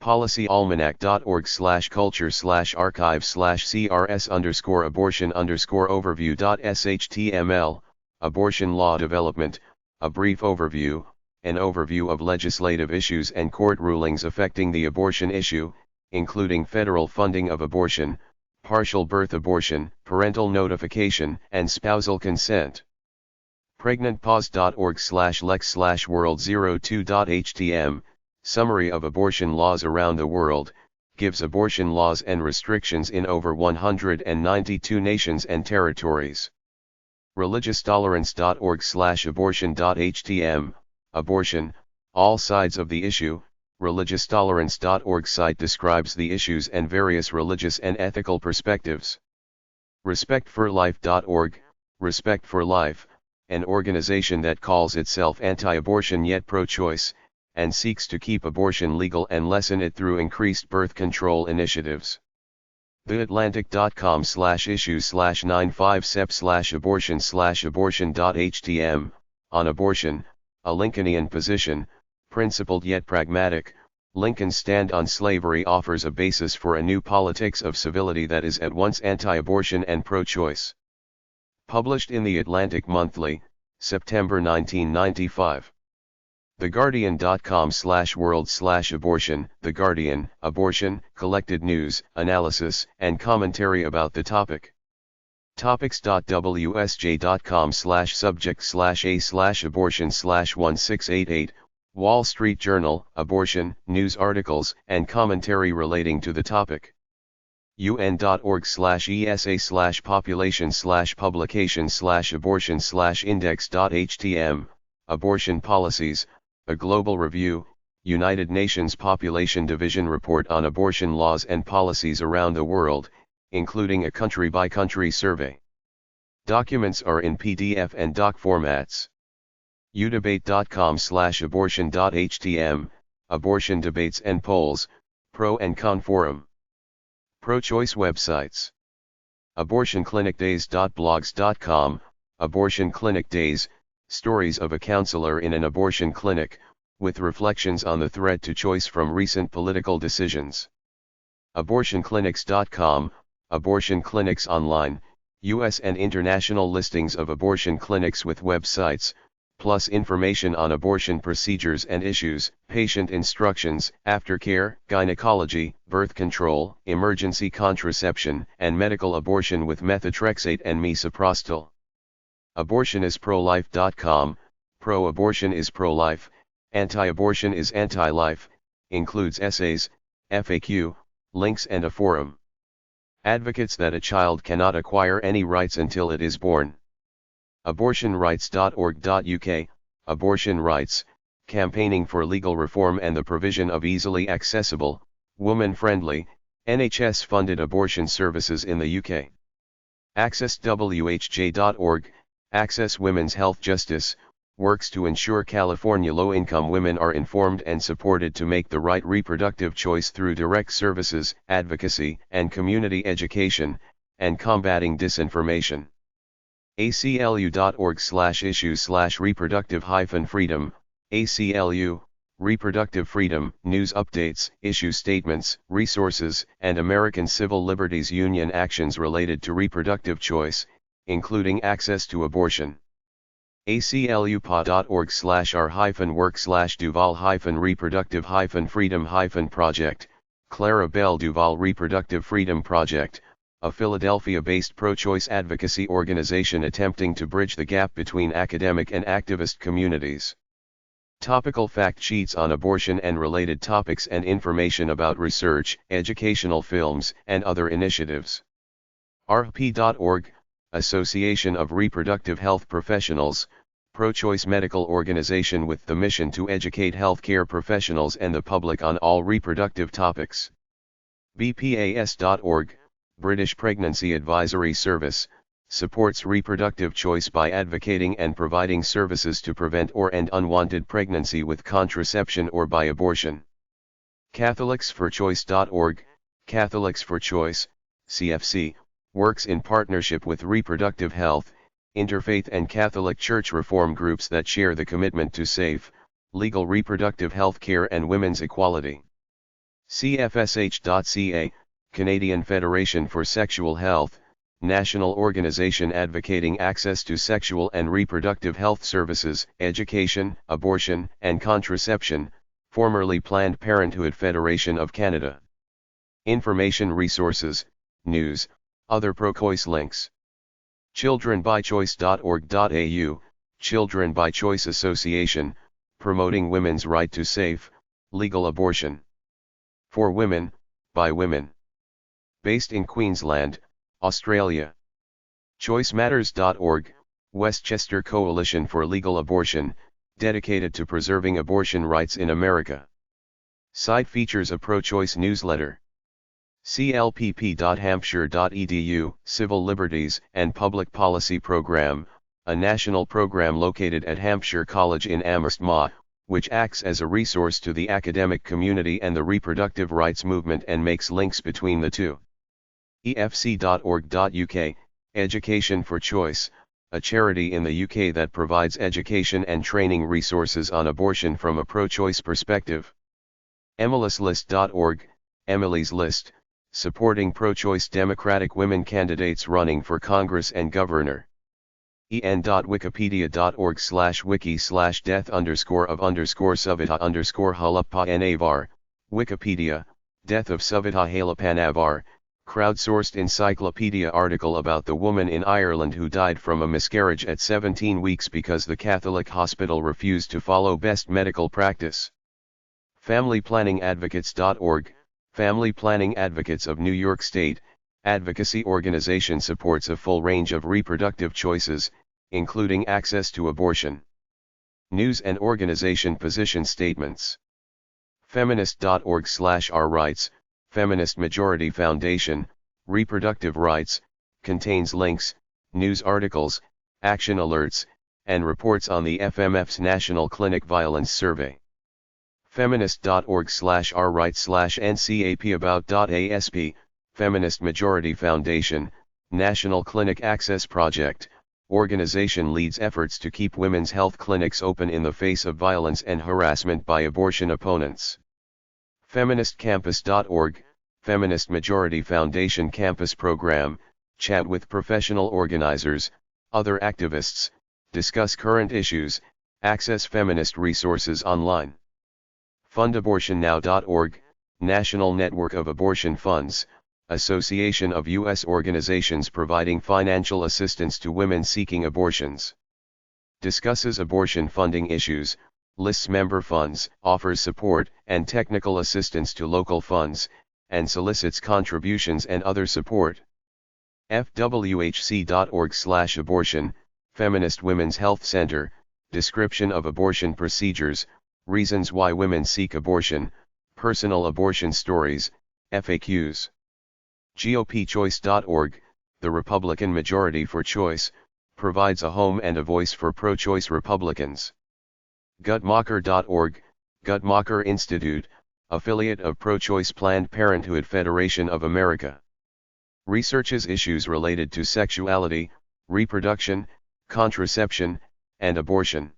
PolicyAlmanac.org/culture/archives/crs_abortion_overview.shtml, Abortion Law Development, a brief overview, an overview of legislative issues and court rulings affecting the abortion issue, including federal funding of abortion, partial birth abortion, parental notification, and spousal consent. Pregnantpause.org/lex/world02.htm, Summary of abortion laws around the world, gives abortion laws and restrictions in over 192 nations and territories. ReligiousTolerance.org/abortion.htm, Abortion, all sides of the issue. ReligiousTolerance.org site describes the issues and various religious and ethical perspectives. RespectForLife.org, Respect for Life, an organization that calls itself anti-abortion yet pro-choice, and seeks to keep abortion legal and lessen it through increased birth control initiatives. TheAtlantic.com/issues/95sep/abortion/abortion.htm, on abortion, a Lincolnian position, principled yet pragmatic. Lincoln's stand on slavery offers a basis for a new politics of civility that is at once anti-abortion and pro-choice. Published in The Atlantic Monthly, September 1995. TheGuardian.com/world/abortion, The Guardian, abortion, collected news, analysis, and commentary about the topic. Topics.wsj.com/subject/a/abortion/1688, Wall Street Journal, abortion, news articles, and commentary relating to the topic. UN.org/esa/population/publication/abortion/index.htm, abortion policies, a global review, United Nations Population Division report on abortion laws and policies around the world, including a country-by-country survey. Documents are in PDF and doc formats. udebate.com/abortion.htm, abortion debates and polls, pro and con forum. Pro-choice websites. abortionclinicdays.blogs.com, Abortion Clinic Days, stories of a counselor in an abortion clinic, with reflections on the threat to choice from recent political decisions. abortionclinics.com, abortion clinics online, U.S. and international listings of abortion clinics with websites, plus information on abortion procedures and issues, patient instructions, aftercare, gynecology, birth control, emergency contraception, and medical abortion with methotrexate and misoprostol. Abortionisprolife.com, pro-abortion is pro-life, anti-abortion is anti-life, includes essays, FAQ, links and a forum. Advocates that a child cannot acquire any rights until it is born. Abortionrights.org.uk, abortion rights, campaigning for legal reform and the provision of easily accessible, woman-friendly, NHS-funded abortion services in the UK. AccessWHJ.org, Access Women's Health Justice, works to ensure California low-income women are informed and supported to make the right reproductive choice through direct services, advocacy, and community education, and combating disinformation. aclu.org/issues/reproductive-freedom, ACLU, Reproductive Freedom, News Updates, Issue Statements, Resources, and American Civil Liberties Union actions related to reproductive choice, including access to abortion. aclu.org/r-work/Duval-reproductive-freedom-project, Clara Bell Duval Reproductive Freedom Project, a Philadelphia-based pro-choice advocacy organization attempting to bridge the gap between academic and activist communities. Topical fact sheets on abortion and related topics and information about research, educational films, and other initiatives. ARP.org, Association of Reproductive Health Professionals, pro-choice medical organization with the mission to educate healthcare professionals and the public on all reproductive topics. BPAS.org, British Pregnancy Advisory Service, supports reproductive choice by advocating and providing services to prevent or end unwanted pregnancy with contraception or by abortion. CatholicsForChoice.org, Catholics for Choice, CFC, works in partnership with reproductive health, interfaith and Catholic Church reform groups that share the commitment to safe, legal reproductive health care and women's equality. CFSH.ca, Canadian Federation for Sexual Health, national organization advocating access to sexual and reproductive health services, education, abortion, and contraception, formerly Planned Parenthood Federation of Canada. Information resources, news, other pro-choice links. childrenbychoice.org.au, Children by Choice Association, promoting women's right to safe, legal abortion. For women, by women. Based in Queensland, Australia. ChoiceMatters.org, Westchester Coalition for Legal Abortion, dedicated to preserving abortion rights in America. Site features a pro-choice newsletter. clpp.hampshire.edu, Civil Liberties and Public Policy Program, a national program located at Hampshire College in Amherst, MA, which acts as a resource to the academic community and the reproductive rights movement and makes links between the two. efc.org.uk, Education for Choice, a charity in the UK that provides education and training resources on abortion from a pro-choice perspective. Emily'sList.org, Emily's List, supporting pro-choice Democratic women candidates running for Congress and Governor. en.wikipedia.org/wiki/death_of_Savita_Halappa Navar, Wikipedia, Death of Savita Halappa Navar, crowdsourced encyclopedia article about the woman in Ireland who died from a miscarriage at 17 weeks because the Catholic hospital refused to follow best medical practice. FamilyPlanningAdvocates.org, Family Planning Advocates of New York State, advocacy organization supports a full range of reproductive choices, including access to abortion. News and organization position statements. Feminist.org/our-rights, Feminist Majority Foundation, Reproductive Rights, contains links, news articles, action alerts, and reports on the FMF's National Clinic Violence Survey. Feminist.org/our-rights/NCAPabout.asp, Feminist Majority Foundation, National Clinic Access Project, organization leads efforts to keep women's health clinics open in the face of violence and harassment by abortion opponents. FeministCampus.org, Feminist Majority Foundation Campus Program, chat with professional organizers, other activists, discuss current issues, access feminist resources online. FundAbortionNow.org, National Network of Abortion Funds, association of U.S. organizations providing financial assistance to women seeking abortions. Discusses abortion funding issues, lists member funds, offers support and technical assistance to local funds, and solicits contributions and other support. FWHC.org/abortion, Feminist Women's Health Center, description of abortion procedures, reasons why women seek abortion, personal abortion stories, FAQs. GOPchoice.org, the Republican Majority for Choice, provides a home and a voice for pro-choice Republicans. Guttmacher.org, Guttmacher Institute, affiliate of pro-choice Planned Parenthood Federation of America. Researches issues related to sexuality, reproduction, contraception, and abortion.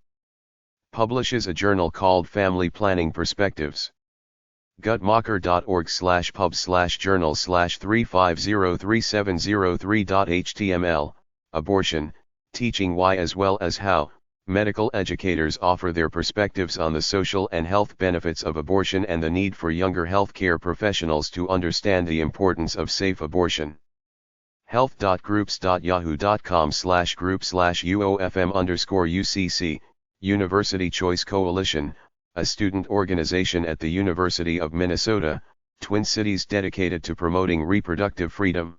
Publishes a journal called Family Planning Perspectives. Guttmacher.org/pub/journal/3503703.html, abortion, teaching why as well as how. Medical educators offer their perspectives on the social and health benefits of abortion and the need for younger healthcare professionals to understand the importance of safe abortion. health.groups.yahoo.com/group/UOFM_UCC, University Choice Coalition, a student organization at the University of Minnesota, Twin Cities dedicated to promoting reproductive freedom.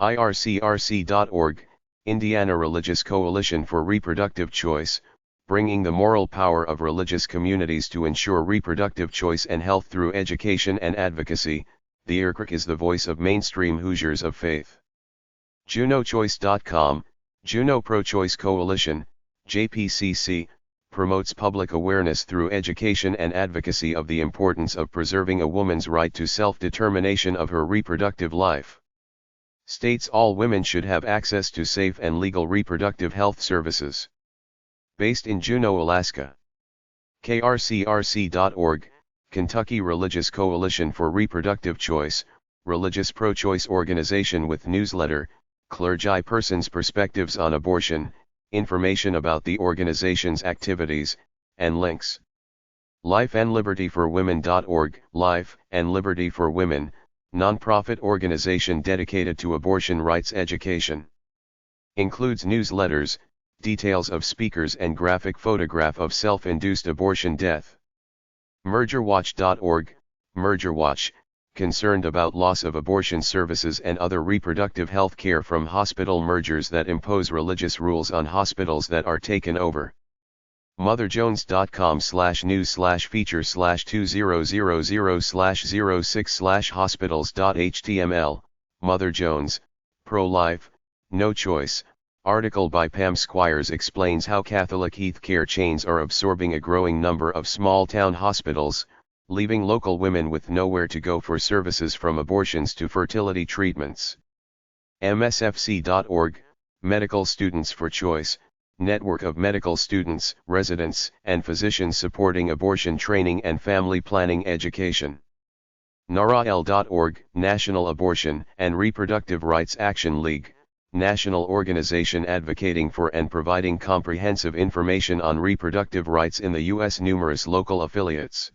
ircrc.org, Indiana Religious Coalition for Reproductive Choice, bringing the moral power of religious communities to ensure reproductive choice and health through education and advocacy. The IRCRC is the voice of mainstream Hoosiers of faith. JunoChoice.com, Juno Pro-Choice Coalition, JPCC, promotes public awareness through education and advocacy of the importance of preserving a woman's right to self-determination of her reproductive life. States all women should have access to safe and legal reproductive health services. Based in Juneau, Alaska. KRCRC.org, Kentucky Religious Coalition for Reproductive Choice, religious pro-choice organization with newsletter, clergy persons' perspectives on abortion, information about the organization's activities, and links. LifeandLibertyForWomen.org, Life and Liberty for Women, nonprofit organization dedicated to abortion rights education. Includes newsletters, details of speakers and graphic photograph of self-induced abortion death. MergerWatch.org, MergerWatch, concerned about loss of abortion services and other reproductive health care from hospital mergers that impose religious rules on hospitals that are taken over. MotherJones.com/news/feature/2000/06/hospitals.html, Mother Jones, Pro-Life, No Choice, article by Pam Squires explains how Catholic healthcare chains are absorbing a growing number of small-town hospitals, leaving local women with nowhere to go for services from abortions to fertility treatments. MSFC.org, Medical Students for Choice, network of medical students, residents, and physicians supporting abortion training and family planning education. NARAL.org, National Abortion and Reproductive Rights Action League, national organization advocating for and providing comprehensive information on reproductive rights in the U.S. Numerous local affiliates.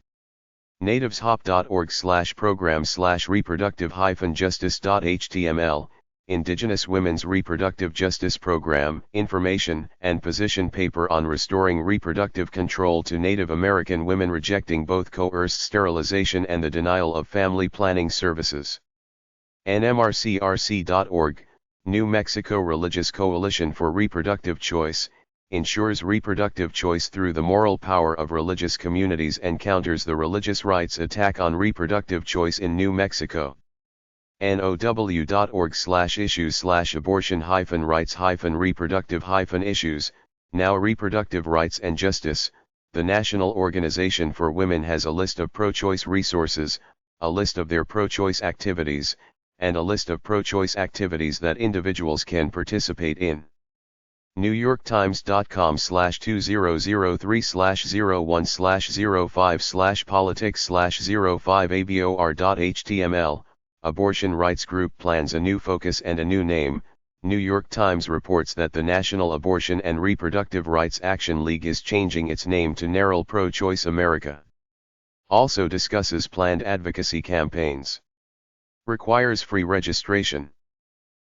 NativesHop.org/program/reproductive-justice.html, Indigenous Women's Reproductive Justice Program, information and position paper on restoring reproductive control to Native American women rejecting both coerced sterilization and the denial of family planning services. NMRCRC.org, New Mexico Religious Coalition for Reproductive Choice, ensures reproductive choice through the moral power of religious communities and counters the religious rights attack on reproductive choice in New Mexico. NOW.org/issues/abortion-rights-reproductive-issues, now Reproductive Rights and Justice, the National Organization for Women has a list of pro-choice resources, a list of their pro-choice activities, and a list of pro-choice activities that individuals can participate in. NewYork Times.com/2003/01/05/politics/05abor.html, Abortion Rights Group plans a new focus and a new name. New York Times reports that the National Abortion and Reproductive Rights Action League is changing its name to NARAL Pro-Choice America. Also discusses planned advocacy campaigns. Requires free registration.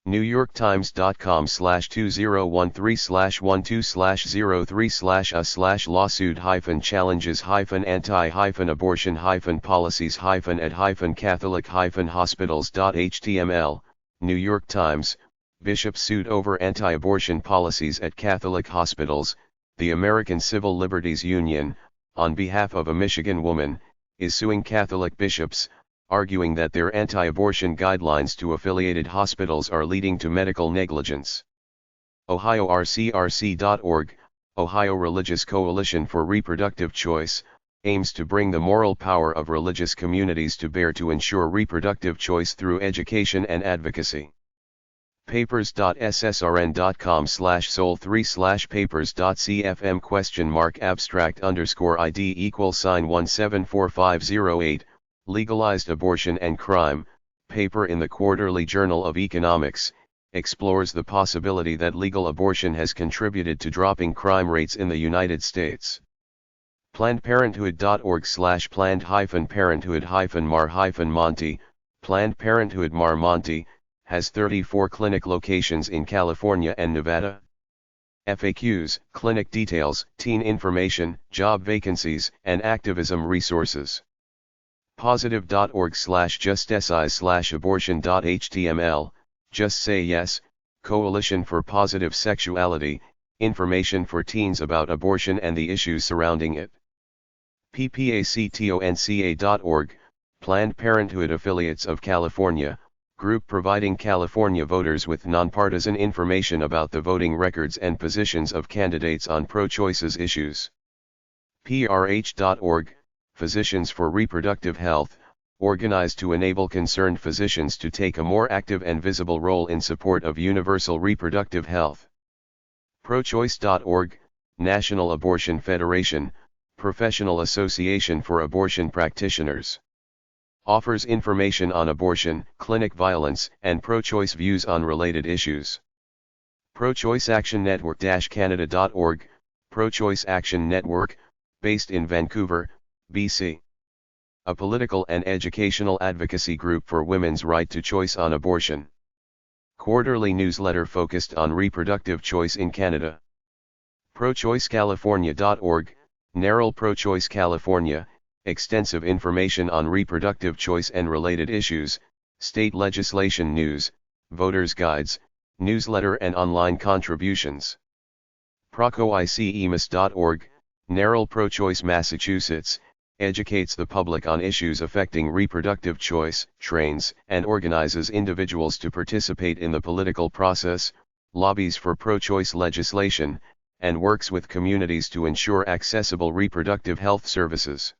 NewYork Times.com/2013/1/2/03/lawsuit-challenges-anti-Catholic-hospitals-at-hospitals.html, New York Times, Bishop sued over anti-abortion policies at Catholic hospitals. The American Civil Liberties Union, on behalf of a Michigan woman, is suing Catholic bishops, arguing that their anti-abortion guidelines to affiliated hospitals are leading to medical negligence. OhioRCRC.org, Ohio Religious Coalition for Reproductive Choice, aims to bring the moral power of religious communities to bear to ensure reproductive choice through education and advocacy. Papers.ssrn.com/sol3/papers.cfm?abstract_ID =$174508, Legalized Abortion and Crime, paper in the Quarterly Journal of Economics, explores the possibility that legal abortion has contributed to dropping crime rates in the United States. PlannedParenthood.org/Planned-Parenthood-Mar-Monte, Planned Parenthood Mar-Monte, has 34 clinic locations in California and Nevada. FAQs, clinic details, teen information, job vacancies, and activism resources. Positive.org/justesize/abortion.html, Just Say Yes, Coalition for Positive Sexuality, information for teens about abortion and the issues surrounding it. PPACTONCA.org, Planned Parenthood Affiliates of California, group providing California voters with nonpartisan information about the voting records and positions of candidates on pro-choice issues. PRH.org, Physicians for Reproductive Health, organized to enable concerned physicians to take a more active and visible role in support of universal reproductive health. ProChoice.org, National Abortion Federation, professional association for abortion practitioners. Offers information on abortion, clinic violence, and pro-choice views on related issues. Pro-Choice Action Network-Canada.org, Pro-Choice Action Network, based in Vancouver, BC. A political and educational advocacy group for women's right to choice on abortion. Quarterly newsletter focused on reproductive choice in Canada. ProChoiceCalifornia.org, NARAL Pro-Choice California, extensive information on reproductive choice and related issues, state legislation news, voters' guides, newsletter and online contributions. ProCoICEMAS.org, NARAL Pro-Choice Massachusetts, educates the public on issues affecting reproductive choice, trains and organizes individuals to participate in the political process, lobbies for pro-choice legislation, and works with communities to ensure accessible reproductive health services.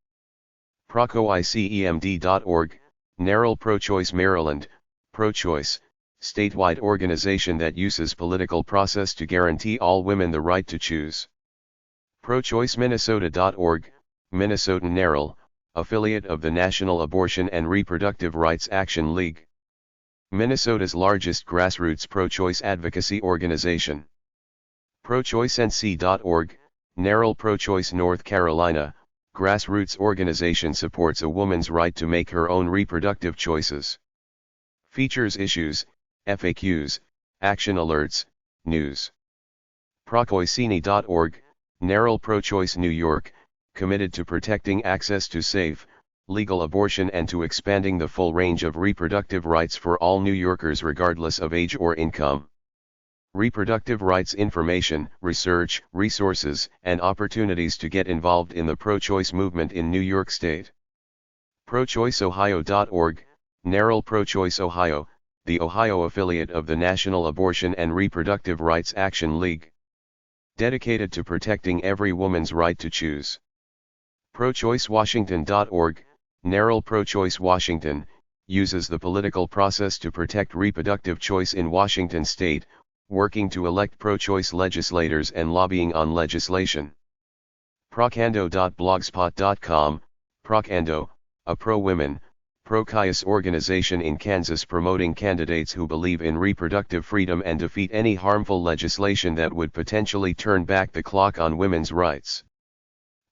ProCoICEMD.org, NARAL Pro-Choice Maryland, Pro-Choice, statewide organization that uses political process to guarantee all women the right to choose. ProChoiceMinnesota.org, Minnesotan NARAL, affiliate of the National Abortion and Reproductive Rights Action League. Minnesota's largest grassroots pro-choice advocacy organization. ProChoiceNC.org, NARAL Pro-Choice North Carolina, grassroots organization supports a woman's right to make her own reproductive choices. Features issues, FAQs, action alerts, news. ProCoicini.org, NARAL Pro-Choice New York, committed to protecting access to safe, legal abortion and to expanding the full range of reproductive rights for all New Yorkers regardless of age or income. Reproductive rights information, research, resources, and opportunities to get involved in the pro-choice movement in New York State. ProChoiceOhio.org, NARAL Pro-Choice Ohio, the Ohio affiliate of the National Abortion and Reproductive Rights Action League. Dedicated to protecting every woman's right to choose. ProChoiceWashington.org, NARAL Pro-Choice Washington, uses the political process to protect reproductive choice in Washington state, working to elect pro-choice legislators and lobbying on legislation. Procando.blogspot.com, Procando, a pro-women, pro-choice organization in Kansas promoting candidates who believe in reproductive freedom and defeat any harmful legislation that would potentially turn back the clock on women's rights.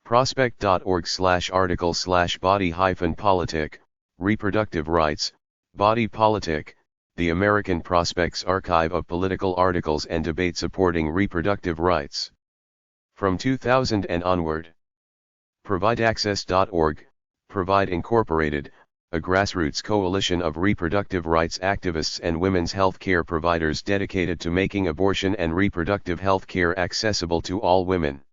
Prospect.org/article/body-politic, reproductive rights, body politic, the American Prospect's archive of political articles and debate supporting reproductive rights. From 2000 and onward. ProvideAccess.org, Provide Incorporated, a grassroots coalition of reproductive rights activists and women's health care providers dedicated to making abortion and reproductive health care accessible to all women.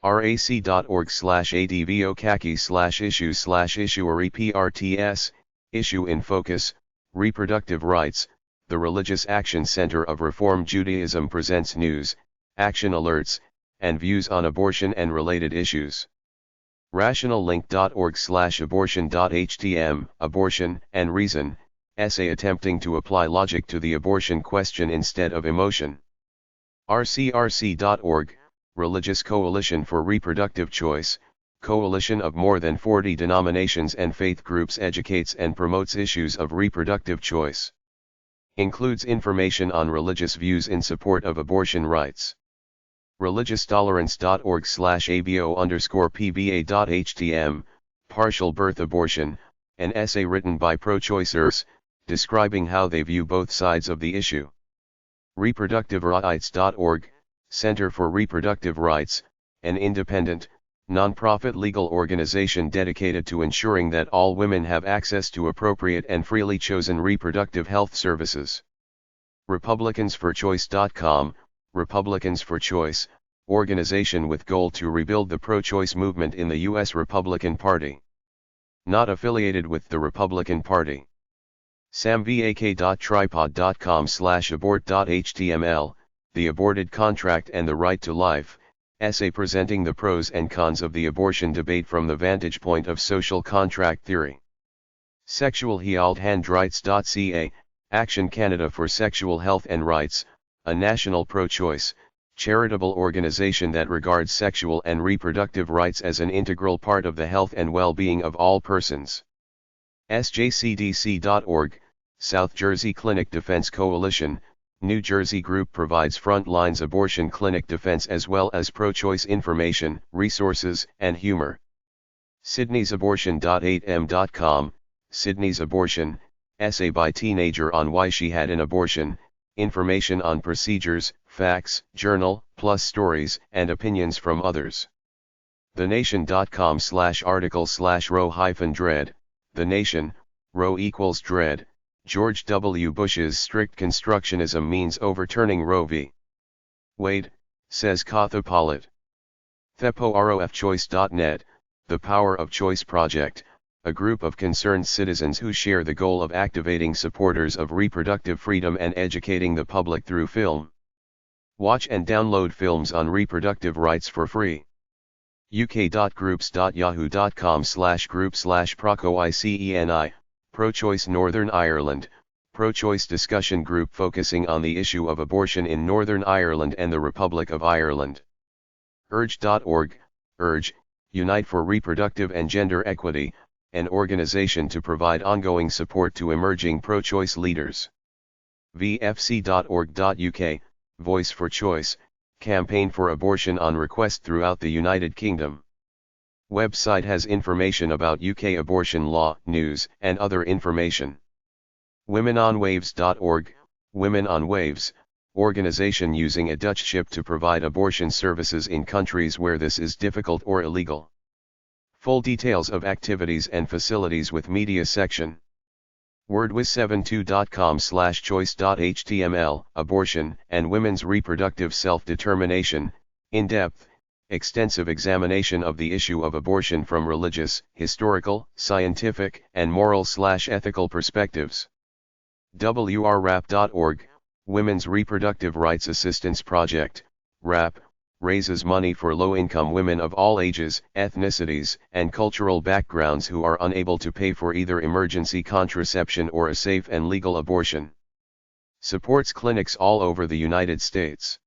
RAC.org/ADVOCACI/issues/issuereprts, Issue in Focus, Reproductive Rights, the Religious Action Center of Reform Judaism presents news, action alerts, and views on abortion and related issues. rationallink.org/abortion.htm, Abortion and Reason, essay attempting to apply logic to the abortion question instead of emotion. rcrc.org, Religious Coalition for Reproductive Choice, coalition of more than 40 denominations and faith groups, educates and promotes issues of reproductive choice. Includes information on religious views in support of abortion rights. religiostolerance.org/abo_pba.htm, Partial Birth Abortion, an essay written by pro-choicers, describing how they view both sides of the issue. reproductiverights.org, Center for Reproductive Rights, an independent, non-profit legal organization dedicated to ensuring that all women have access to appropriate and freely chosen reproductive health services. RepublicansForChoice.com, Republicans for Choice, organization with goal to rebuild the pro-choice movement in the U.S. Republican Party. Not affiliated with the Republican Party. samvak.tripod.com/abort.html, The Aborted Contract and the Right to Life, essay presenting the pros and cons of the abortion debate from the vantage point of social contract theory. Sexualhealthhandrights.ca, Action Canada for Sexual Health and Rights, a national pro-choice, charitable organization that regards sexual and reproductive rights as an integral part of the health and well-being of all persons. sjcdc.org, South Jersey Clinic Defense Coalition, New Jersey group provides front lines abortion clinic defense as well as pro-choice information, resources, and humor. sydneysabortion.8m.com, Sydney's Abortion, essay by teenager on why she had an abortion, information on procedures, facts, journal, plus stories and opinions from others. thenation.com/article/roe-dread, The Nation, Roe equals dread, George W. Bush's strict constructionism means overturning Roe v. Wade, says Katha Pollitt. thepowerofchoice.net, The Power of Choice Project, a group of concerned citizens who share the goal of activating supporters of reproductive freedom and educating the public through film. Watch and download films on reproductive rights for free. uk.groups.yahoo.com/group/procoiceni, Pro-Choice Northern Ireland, pro-choice discussion group focusing on the issue of abortion in Northern Ireland and the Republic of Ireland. Urge.org, Urge, Unite for Reproductive and Gender Equity, an organization to provide ongoing support to emerging pro-choice leaders. vfc.org.uk, Voice for Choice, campaign for abortion on request throughout the United Kingdom. Website has information about UK abortion law, news, and other information. WomenOnWaves.org, Women on Waves, organization using a Dutch ship to provide abortion services in countries where this is difficult or illegal. Full details of activities and facilities with media section. wordwiz72.com/choice.html, Abortion and Women's Reproductive Self-Determination, in-depth, extensive examination of the issue of abortion from religious, historical, scientific, and moral/ethical perspectives. wrrap.org, Women's Reproductive Rights Assistance Project, WRAP, raises money for low-income women of all ages, ethnicities, and cultural backgrounds who are unable to pay for either emergency contraception or a safe and legal abortion. Supports clinics all over the United States.